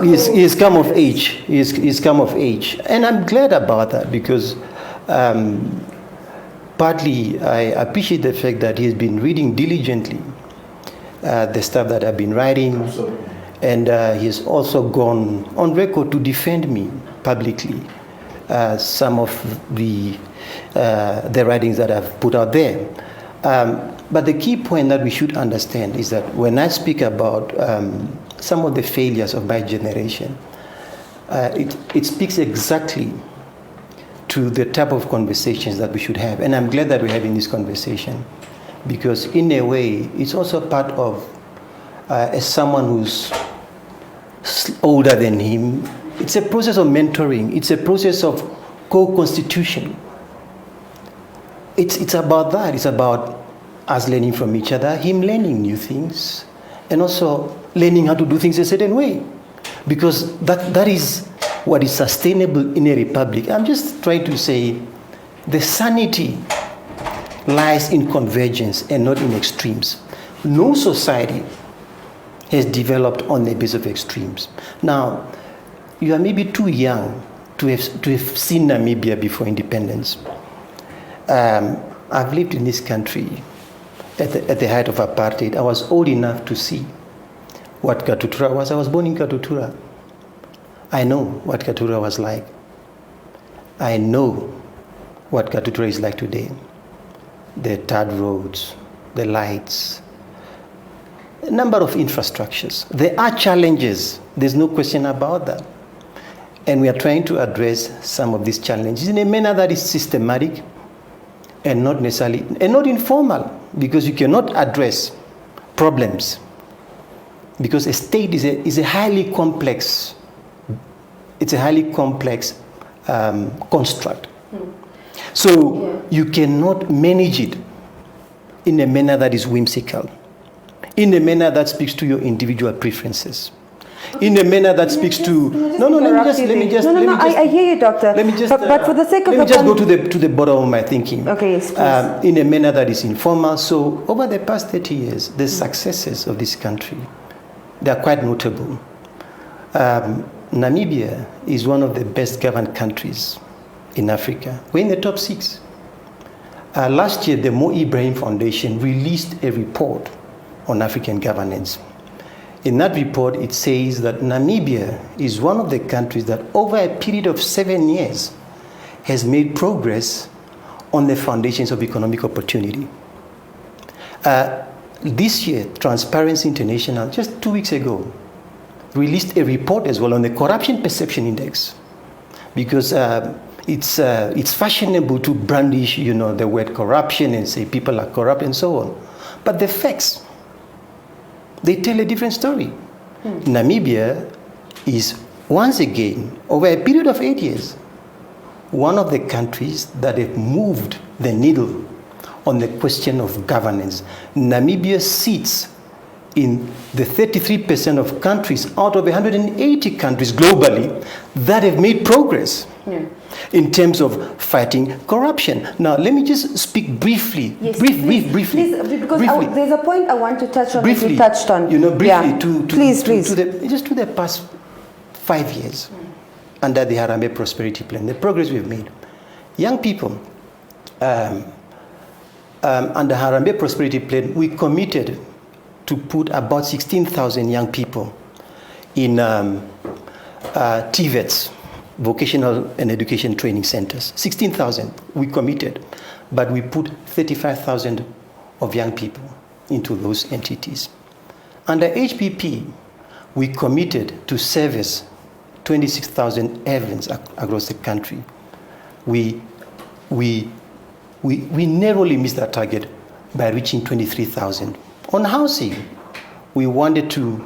he's come of age. He's come of age, and I'm glad about that because partly I appreciate the fact that he's been reading diligently the stuff that I've been writing. Absolutely. And he's also gone on record to defend me publicly some of the writings that I've put out there. But the key point that we should understand is that when I speak about some of the failures of my generation, it speaks exactly to the type of conversations that we should have. And I'm glad that we're having this conversation because in a way, it's also part of as someone who's older than him, It's a process of mentoring. It's a process of co-constitution. It's about that. It's about us learning from each other, him learning new things, and also learning how to do things a certain way. Because that is what is sustainable in a republic. I'm just trying to say the sanity lies in convergence and not in extremes. No society has developed on the basis of extremes. Now, you are maybe too young to have seen Namibia before independence. I've lived in this country at the height of apartheid. I was old enough to see what Katutura was. I was born in Katutura. I know what Katutura was like. I know what Katutura is like today. The tarred roads, the lights, a number of infrastructures. There are challenges. There's no question about that. And we are trying to address some of these challenges in a manner that is systematic and not necessarily, and not informal, because you cannot address problems. Because a state is a highly complex, it's a highly complex construct. So you cannot manage it in a manner that is whimsical, in a manner that speaks to your individual preferences, in a manner that speaks to. I hear you, doctor. Let me just. But for the sake of let me just go to the bottom of my thinking. Okay, yes, please. In a manner that is informal. So over the past 30 years, the successes of this country, they are quite notable. Namibia is one of the best governed countries in Africa. We're in the top 6. Last year, the Mo Ibrahim Foundation released a report on African governance. In that report, it says that Namibia is one of the countries that over a period of 7 years has made progress on the foundations of economic opportunity. This year, Transparency International, just 2 weeks ago, released a report as well on the Corruption Perception Index, because it's fashionable to brandish, the word corruption and say people are corrupt and so on. But the facts, they tell a different story. Namibia is, once again, over a period of 8 years, one of the countries that have moved the needle on the question of governance. Namibia sits in the 33% of countries out of 180 countries globally that have made progress in terms of fighting corruption. Now, let me just speak briefly. Yes, briefly. Please, because there's a point I want to touch on. Briefly, you touched on. Briefly, to the past 5 years under the Harambee Prosperity Plan, the progress we've made. Young people, under Harambee Prosperity Plan, we committed to put about 16,000 young people in TVETs, vocational and education training centers. 16,000, we committed, but we put 35,000 of young people into those entities. Under HPP, we committed to service 26,000 events across the country. We narrowly missed that target by reaching 23,000. On housing, we wanted to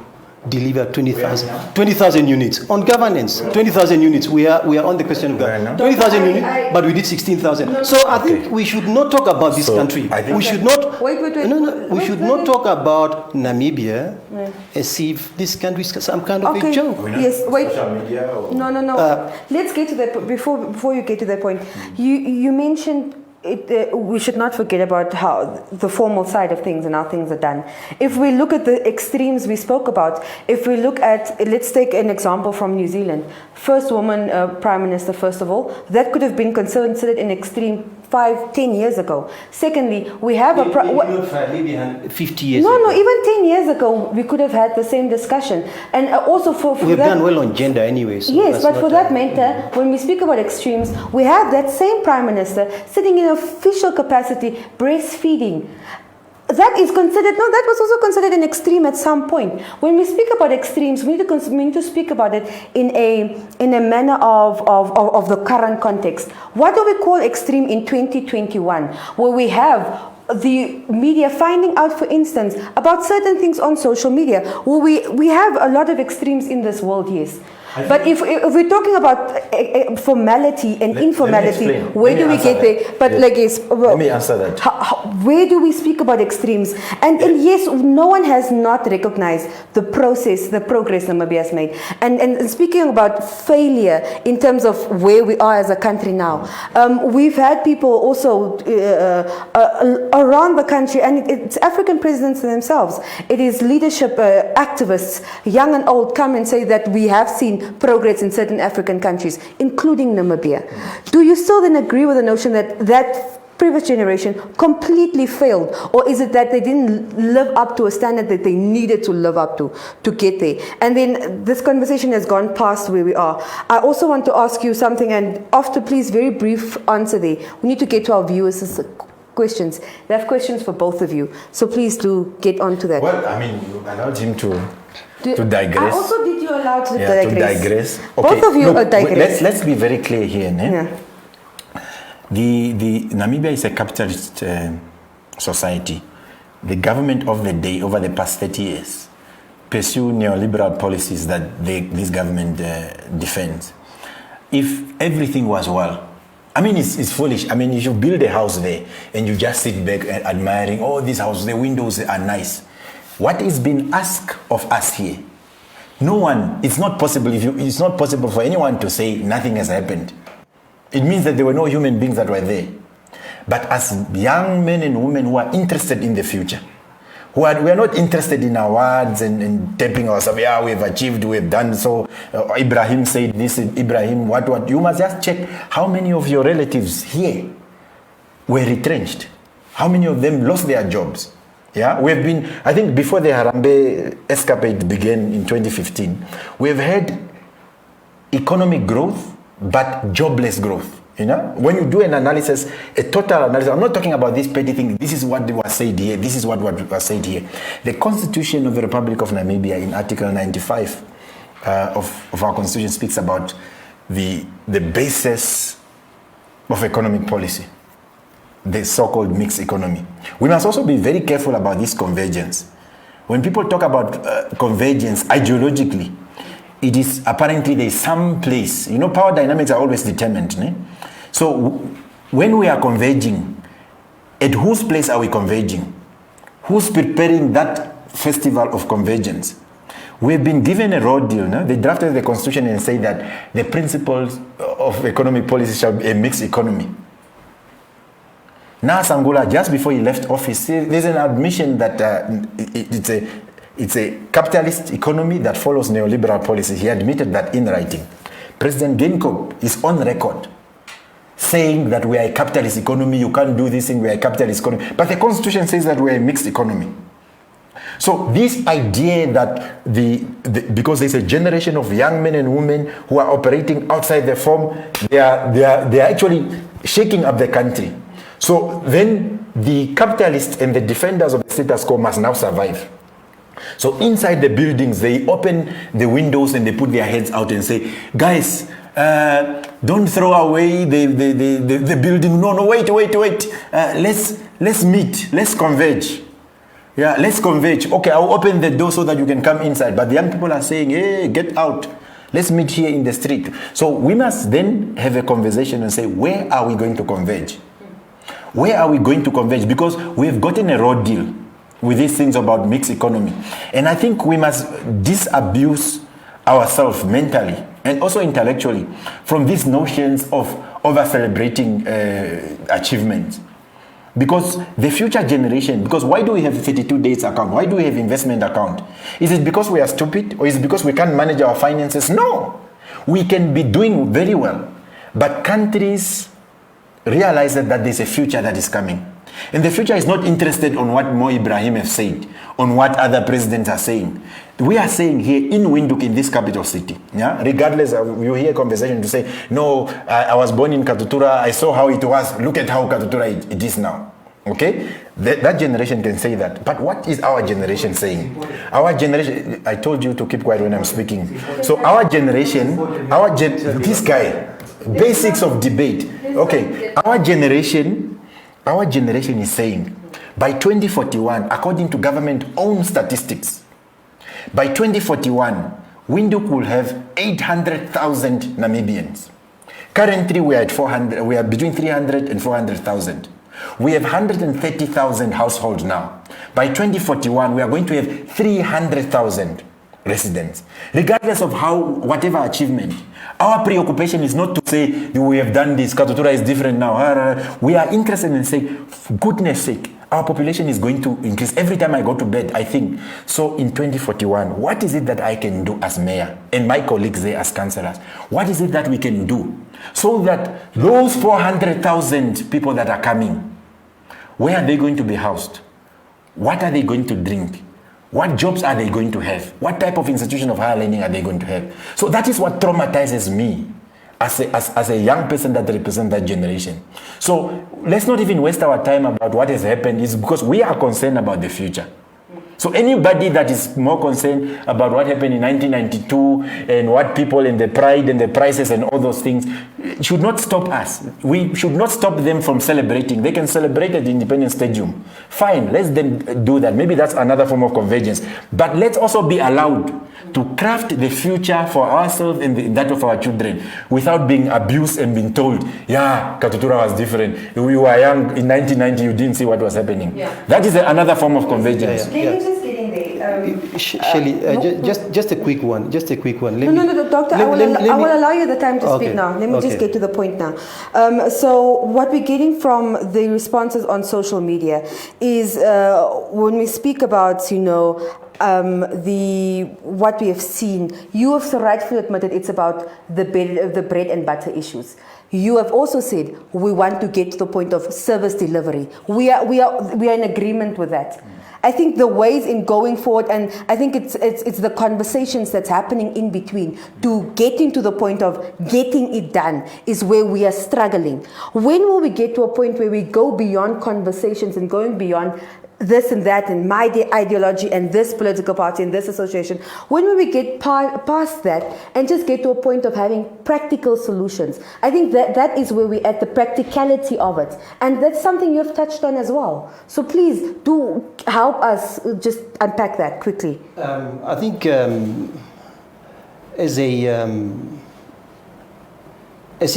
deliver 20,000 units. On governance, 20,000 units. We are on the question of governance. 20,000 units, but we did 16,000. So I think we should not talk about this country. We should not. We should not talk about Namibia as if this country is some kind of a joke. Yes. Wait. No. Let's get to that before you get to that point. You mentioned. We should not forget about how the formal side of things and how things are done. If we look at the extremes we spoke about, if we look at, let's take an example from New Zealand. First woman prime minister, first of all, that could have been considered an extreme 5-10 years ago. Secondly, we have maybe 50 years ago. No, even 10 years ago, we could have had the same discussion. And also for we've done well on gender anyway. So yes, but for that matter, when we speak about extremes, we have that same prime minister sitting in official capacity breastfeeding. That is considered, that was also considered an extreme at some point. When we speak about extremes, we need to speak about it in a manner of the current context. What do we call extreme in 2021, where we have the media finding out, for instance, about certain things on social media? Well, we have a lot of extremes in this world, yes. But if we're talking about formality and informality, where do we get there? But let me answer that. Where do we speak about extremes? And yes, no one has not recognized the process, the progress Namibia has made. And speaking about failure in terms of where we are as a country now, we've had people also around the country, and it's African presidents themselves. It is leadership activists, young and old, come and say that we have seen progress in certain African countries, including Namibia. Do you still then agree with the notion that that previous generation completely failed, or is it that they didn't live up to a standard that they needed to live up to get there? And then this conversation has gone past where we are. I also want to ask you something, and after, please, very brief answer there. We need to get to our viewers' questions. They have questions for both of you, so please do get on to that. Well, I mean, you allowed him to digress. I also did you allow to digress? To digress. Okay. Both of you Look, digress. Let's be very clear here. Yeah. The Namibia is a capitalist society. The government of the day over the past 30 years pursue neoliberal policies that this government defends. If everything was well, I mean, it's foolish. I mean, if you build a house there and you just sit back and admiring, oh, this house, the windows are nice. What is being asked of us here? No one, it's not possible it's not possible for anyone to say nothing has happened. It means that there were no human beings that were there. But as young men and women who are interested in the future, we are not interested in awards and tapping ourselves, yeah, we've achieved, we've done so. Ibrahim said this, Ibrahim, what? You must just check how many of your relatives here were retrenched. How many of them lost their jobs? Yeah, we've been, I think before the Harambee escapade began in 2015, we've had economic growth, but jobless growth. You know, when you do an analysis, a total analysis, I'm not talking about this petty thing, this is what was said here, this is what was said here. The Constitution of the Republic of Namibia in Article 95 of our Constitution speaks about the basis of economic policy, the so-called mixed economy. We must also be very careful about this convergence. When people talk about convergence ideologically, it is apparently there is some place. You know, power dynamics are always determined. Ne? So when we are converging, at whose place are we converging? Who's preparing that festival of convergence? We've been given a raw deal. No? They drafted the Constitution and say that the principles of economic policy shall be a mixed economy. Now, Sangula, just before he left office, there's an admission that it's a capitalist economy that follows neoliberal policy. He admitted that in writing. President Geingob is on record saying that we are a capitalist economy, you can't do this thing, we are a capitalist economy. But the Constitution says that we are a mixed economy. So this idea that because there's a generation of young men and women who are operating outside the form, they are actually shaking up the country. So then the capitalists and the defenders of the status quo must now survive. So inside the buildings, they open the windows and they put their heads out and say, guys, don't throw away the building. No, wait. Let's meet. Let's converge. Yeah, let's converge. Okay, I'll open the door so that you can come inside. But the young people are saying, hey, get out. Let's meet here in the street. So we must then have a conversation and say, where are we going to converge? Where are we going to converge? Because we've gotten a raw deal with these things about mixed economy. And I think we must disabuse ourselves mentally and also intellectually from these notions of over-celebrating achievements. Because the future generation, because why do we have 32 days account? Why do we have investment account? Is it because we are stupid, or is it because we can't manage our finances? No. We can be doing very well. But countries realize that there's a future that is coming. And the future is not interested on what Mo Ibrahim has said, on what other presidents are saying. We are saying here in Windhoek, in this capital city, yeah, regardless of, you hear conversation to say, no, I was born in Katutura, I saw how it was, look at how Katutura it is now. Okay? That generation can say that. But what is our generation saying? Our generation, I told you to keep quiet when I'm speaking. So our generation, this guy, basics of debate. Okay, our generation is saying by 2041, according to government own statistics, by 2041, Windhoek will have 800,000 Namibians. Currently, we are at 400. We are between 300 and 400,000. We have 130,000 households now. By 2041, we are going to have 300,000 residents. Regardless of whatever achievement, our preoccupation is not to say we have done this, Katutura is different now. We are interested in saying, for goodness sake, our population is going to increase. Every time I go to bed, I think, so in 2041, what is it that I can do as mayor and my colleagues there as councillors? What is it that we can do so that those 400,000 people that are coming, where are they going to be housed? What are they going to drink? What jobs are they going to have? What type of institution of higher learning are they going to have? So that is what traumatizes me as a young person that represents that generation. So let's not even waste our time about what has happened. It's because we are concerned about the future. So anybody that is more concerned about what happened in 1992 and what people and the pride and the prices and all those things should not stop us. We should not stop them from celebrating. They can celebrate at the Independence Stadium. Fine, let them do that. Maybe that's another form of convergence. But let's also be allowed to craft the future for ourselves and that of our children without being abused and being told, yeah, Katutura was different. We were young in 1990, you didn't see what was happening. Yeah. That is another form of convergence. Shelley, just a quick one. Just a quick one. No, Doctor. I will allow you the time to speak now. Let me just get to the point now. So what we're getting from the responses on social media is when we speak about, what we have seen, you have so rightfully admitted it's about the bread and butter issues. You have also said we want to get to the point of service delivery. We are in agreement with that. I think the ways in going forward, and I think it's the conversations that's happening in between to getting to the point of getting it done is where we are struggling. When will we get to a point where we go beyond conversations and going beyond this and that and my ideology and this political party and this association? When will we get past that and just get to a point of having practical solutions? I think that is where we're at, the practicality of it. And that's something you've touched on as well. So please do help us just unpack that quickly. I think as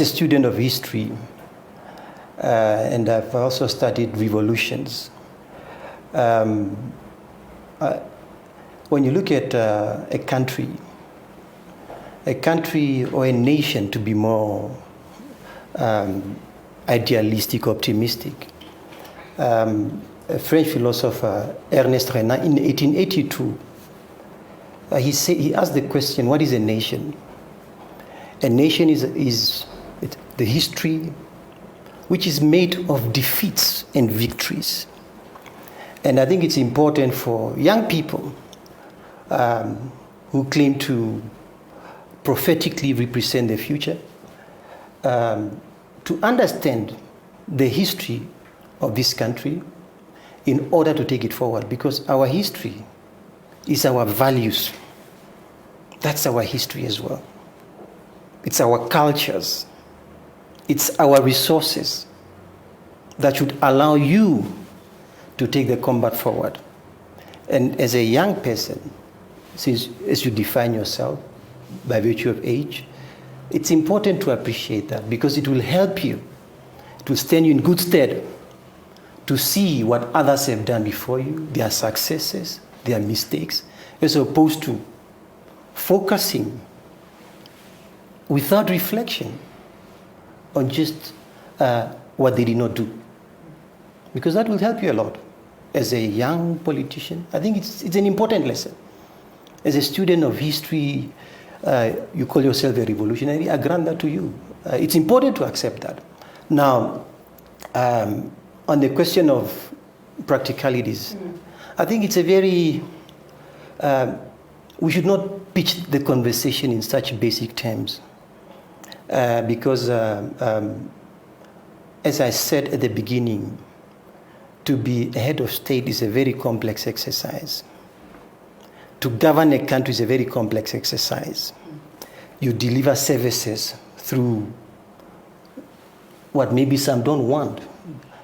a student of history, and I've also studied revolutions, when you look at a country or a nation, to be more idealistic, optimistic, a French philosopher, Ernest Renan, in 1882, he asked the question, what is a nation? A nation is the history which is made of defeats and victories. And I think it's important for young people who claim to prophetically represent the future to understand the history of this country in order to take it forward, because our history is our values. That's our history as well. It's our cultures. It's our resources that should allow you to take the combat forward. And as a young person, since as you define yourself by virtue of age, it's important to appreciate that, because it will help you to stand you in good stead to see what others have done before you, their successes, their mistakes, as opposed to focusing without reflection on just what they did not do. Because that will help you a lot. As a young politician, I think it's an important lesson. As a student of history, you call yourself a revolutionary, I grant that to you. It's important to accept that. Now, on the question of practicalities, I think it's a very, we should not pitch the conversation in such basic terms. Because, as I said at the beginning, to be a head of state is a very complex exercise. To govern a country is a very complex exercise. You deliver services through what maybe some don't want.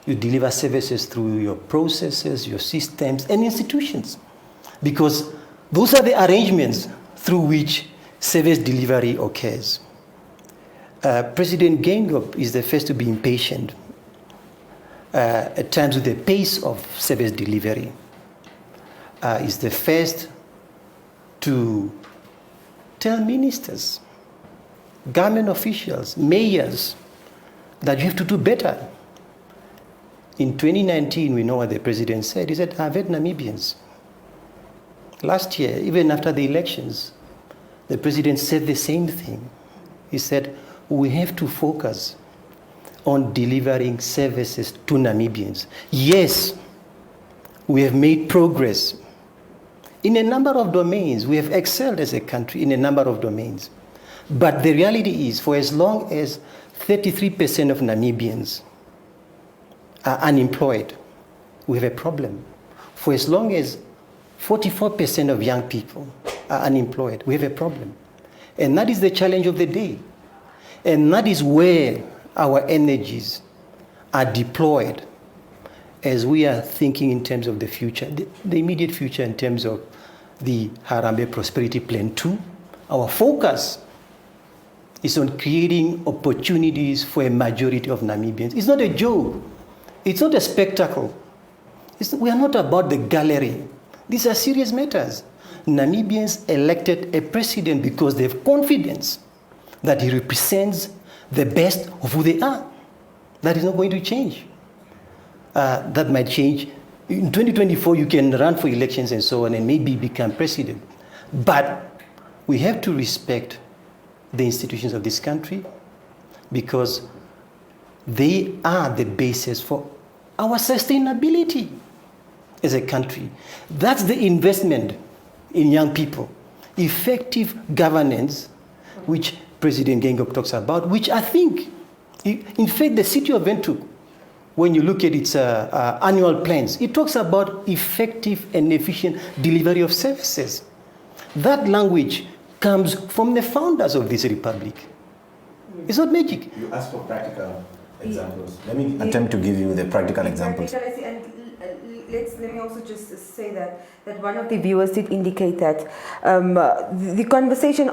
You deliver services through your processes, your systems, and institutions. Because those are the arrangements through which service delivery occurs. President Gengop is the first to be impatient at times with the pace of service delivery. Is the first to tell ministers, government officials, mayors, that you have to do better. In 2019, we know what the president said. He said, target Namibians. Last year, even after the elections, the president said the same thing. He said, we have to focus on delivering services to Namibians. Yes, we have made progress. In a number of domains, we have excelled as a country in a number of domains. But the reality is, for as long as 33% of Namibians are unemployed, we have a problem. For as long as 44% of young people are unemployed, we have a problem. And that is the challenge of the day. And that is where our energies are deployed as we are thinking in terms of the future, the immediate future in terms of the Harambee Prosperity Plan 2. Our focus is on creating opportunities for a majority of Namibians. It's not a joke. It's not a spectacle. We are not about the gallery. These are serious matters. Namibians elected a president because they have confidence that he represents the best of who they are. That is not going to change. That might change. In 2024, you can run for elections and so on and maybe become president. But we have to respect the institutions of this country because they are the basis for our sustainability as a country. That's the investment in young people. Effective governance, which President Gengop talks about, which I think, in fact, the city of Windhoek, when you look at its annual plans, it talks about effective and efficient delivery of services. That language comes from the founders of this republic. It's not magic. You asked for practical examples. Let me attempt to give you the practical examples. Let me also just say that one of the viewers did indicate that the conversation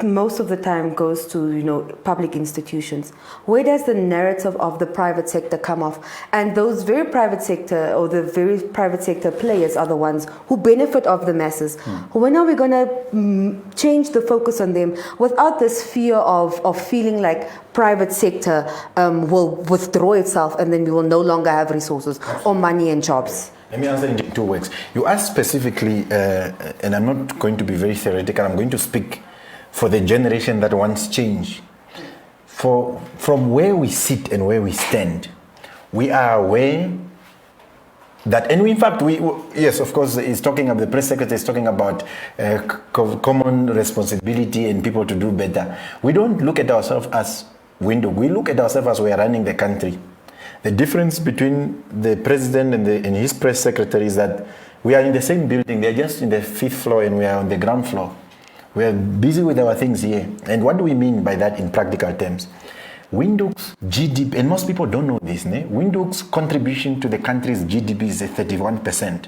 most of the time goes to public institutions. Where does the narrative of the private sector come off? And those very private sector or the very private sector players are the ones who benefit of the masses. When are we going to change the focus on them without this fear of feeling like private sector will withdraw itself and then we will no longer have resources or money and jobs? Let me answer in two ways. You asked specifically, and I'm not going to be very theoretical, I'm going to speak for the generation that wants change. From where we sit and where we stand, we are aware that, and in fact, yes, of course, he's talking about, the press secretary is talking about common responsibility and people to do better. We don't look at ourselves as window. We look at ourselves as we are running the country. The difference between the president and his press secretary is that we are in the same building. They're just in the 5th floor and we are on the ground floor. We are busy with our things here. And what do we mean by that in practical terms? Windhoek's GDP, and most people don't know this, Windhoek's contribution to the country's GDP is 31%.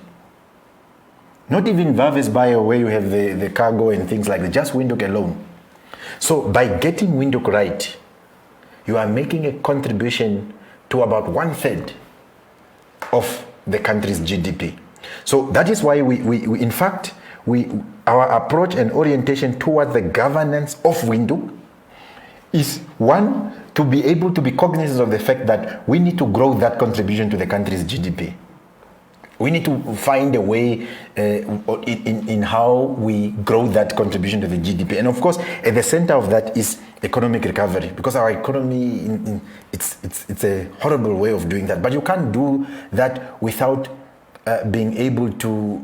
Not even Vaves Bio, where you have the cargo and things like that, just Windhoek alone. So by getting Windhoek right, you are making a contribution to about 1/3 of the country's GDP. So that is why we in fact, our approach and orientation toward the governance of Windhoek is one, to be able to be cognizant of the fact that we need to grow that contribution to the country's GDP. We need to find a way in how we grow that contribution to the GDP. And of course, at the center of that is economic recovery, because our economy, it's a horrible way of doing that. But you can't do that without being able to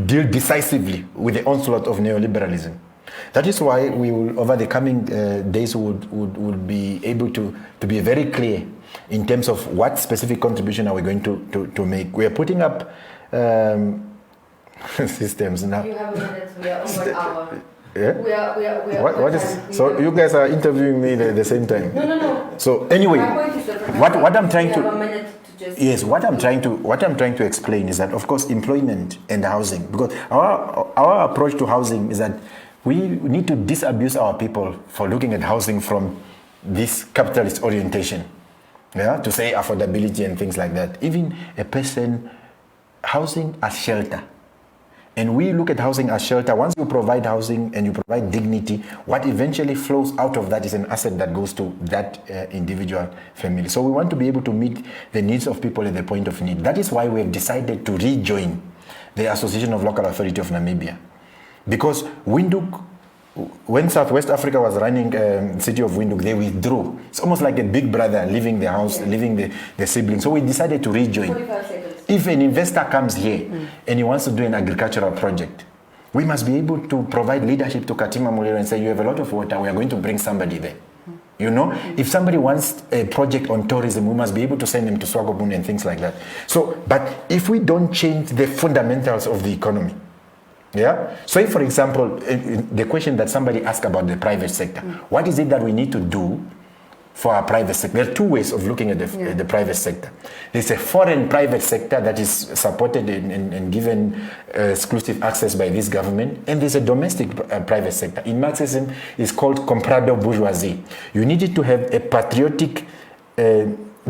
deal decisively with the onslaught of neoliberalism. That is why we will, over the coming days, would be able to be very clear in terms of what specific contribution are we going to make. We are putting up systems now. You have a minute. We are over an hour. Yeah? We are what is? So you guys are interviewing me at the same time. No. So anyway, what I'm trying to. We have a minute to just. Yes, what I'm trying to explain is that, of course, employment and housing, because our approach to housing is that we need to disabuse our people for looking at housing from this capitalist orientation. Yeah, to say affordability and things like that. Even a person, housing as shelter. And we look at housing as shelter. Once you provide housing and you provide dignity, what eventually flows out of that is an asset that goes to that individual family. So we want to be able to meet the needs of people at the point of need. That is why we have decided to rejoin the Association of Local Authority of Namibia. Because Windhoek, when Southwest Africa was running city of Windhoek, they withdrew. It's almost like a big brother leaving the house, leaving the siblings. So we decided to rejoin. 45 seconds. If an investor comes here and he wants to do an agricultural project, we must be able to provide leadership to Katima Muliro and say, you have a lot of water, we are going to bring somebody there. You know, if somebody wants a project on tourism, we must be able to send them to Swakopmund and things like that. So, but if we don't change the fundamentals of the economy, yeah. So, if, for example, the question that somebody asked about the private sector, what is it that we need to do for our private sector? There are two ways of looking at the private sector. There's a foreign private sector that is supported and given exclusive access by this government, and there's a domestic private sector. In Marxism, it's called comprado bourgeoisie. You needed to have a patriotic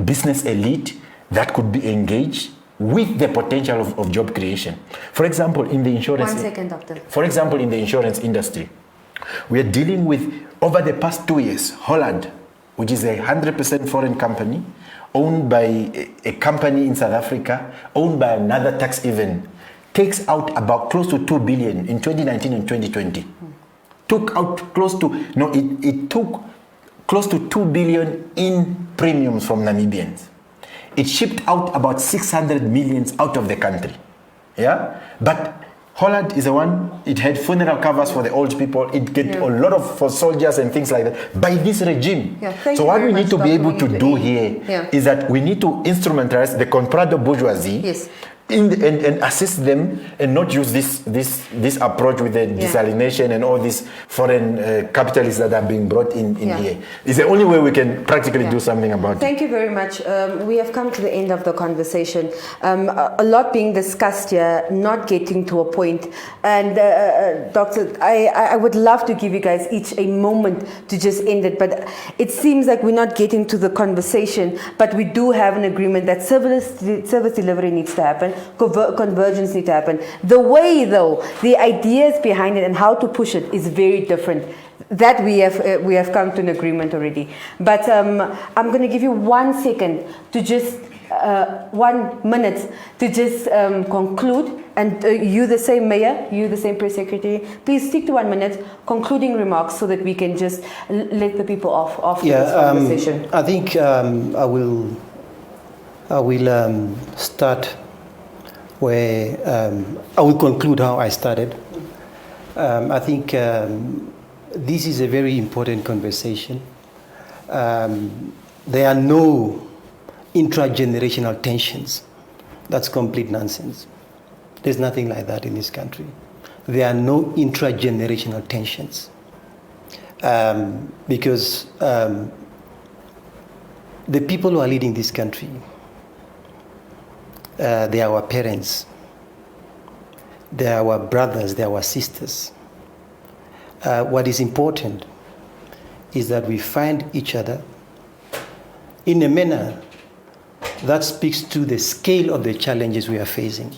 business elite that could be engaged with the potential of job creation. For example, in the insurance... 1 second, doctor. For example, in the insurance industry, we are dealing with, over the past 2 years, Holland, which is a 100% foreign company, owned by a company in South Africa, owned by another tax haven, takes out about close to 2 billion in 2019 and 2020. Took out close to, no, it took close to 2 billion in premiums from Namibians. It shipped out about 600 millions out of the country. Yeah? But Holland is the one, it had funeral covers for the old people, it get a lot of for soldiers and things like that by this regime. So what we need to be able to do here is that we need to instrumentalize the comprado bourgeoisie and assist them and not use this approach with the desalination and all these foreign capitalists that are being brought in here. It's the only way we can practically do something about it. Thank you very much. We have come to the end of the conversation. A lot being discussed here, not getting to a point. And Doctor, I would love to give you guys each a moment to just end it, but it seems like we're not getting to the conversation, but we do have an agreement that service delivery needs to happen. Convergence need to happen. The way, though, the ideas behind it and how to push it is very different. That we have come to an agreement already. But I'm going to give you 1 second to just 1 minute to just conclude. And you, the same mayor, you, the same press secretary, please stick to 1 minute, concluding remarks, so that we can just let the people off this conversation. I think I will start where I will conclude how I started. I think this is a very important conversation. There are no intra-generational tensions. That's complete nonsense. There's nothing like that in this country. There are no intra-generational tensions. Because the people who are leading this country, they are our parents, they are our brothers, they are our sisters. What is important is that we find each other in a manner that speaks to the scale of the challenges we are facing,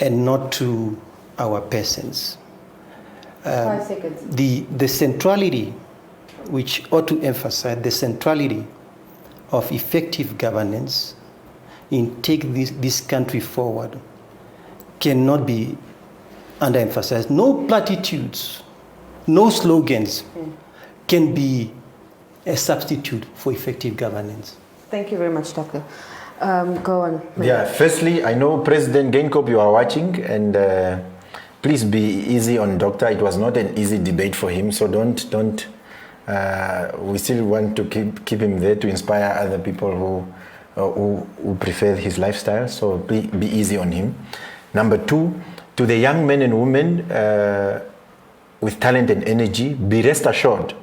and not to our persons. 5 seconds. The centrality, which ought to emphasize the centrality of effective governance in taking this country forward, cannot be underemphasized. No platitudes, no slogans can be a substitute for effective governance. Thank you very much, Doctor. Go on. Yeah, firstly, I know President Geingob, you are watching, and please be easy on Doctor. It was not an easy debate for him, so don't. We still want to keep him there to inspire other people who prefer his lifestyle. So be easy on him. Number two, to the young men and women with talent and energy, be rest assured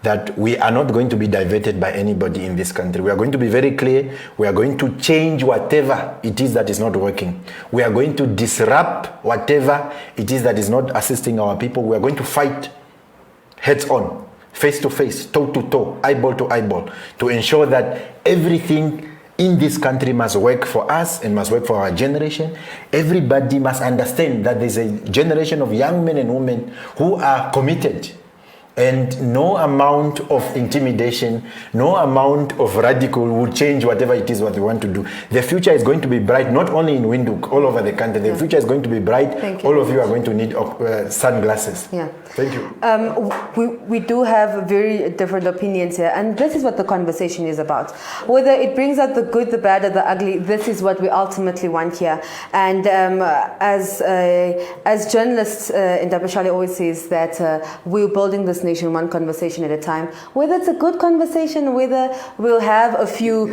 that we are not going to be diverted by anybody in this country. We are going to be very clear. We are going to change whatever it is that is not working. We are going to disrupt whatever it is that is not assisting our people. We are going to fight heads on, face to face, toe to toe, eyeball to eyeball, to ensure that everything in this country must work for us and must work for our generation. Everybody must understand that there's a generation of young men and women who are committed, and no amount of intimidation, no amount of radical will change whatever it is what we want to do. The future is going to be bright, not only in Windhoek, all over the country. The future is going to be bright. All of you are going to need sunglasses. Yeah. Thank you. We do have very different opinions here, and this is what the conversation is about. Whether it brings out the good, the bad, or the ugly, this is what we ultimately want here. And as journalists, Ndabashali always says that we're building this nation one conversation at a time. Whether it's a good conversation, whether we'll have a few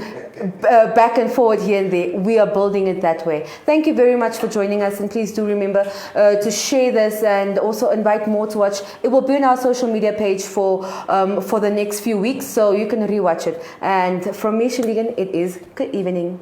back and forward here and there, we are building it that way. Thank you very much for joining us, and please do remember to share this and also invite more to watch. It will be on our social media page for the next few weeks, so you can rewatch it. And from me, Shaligan, it is good evening.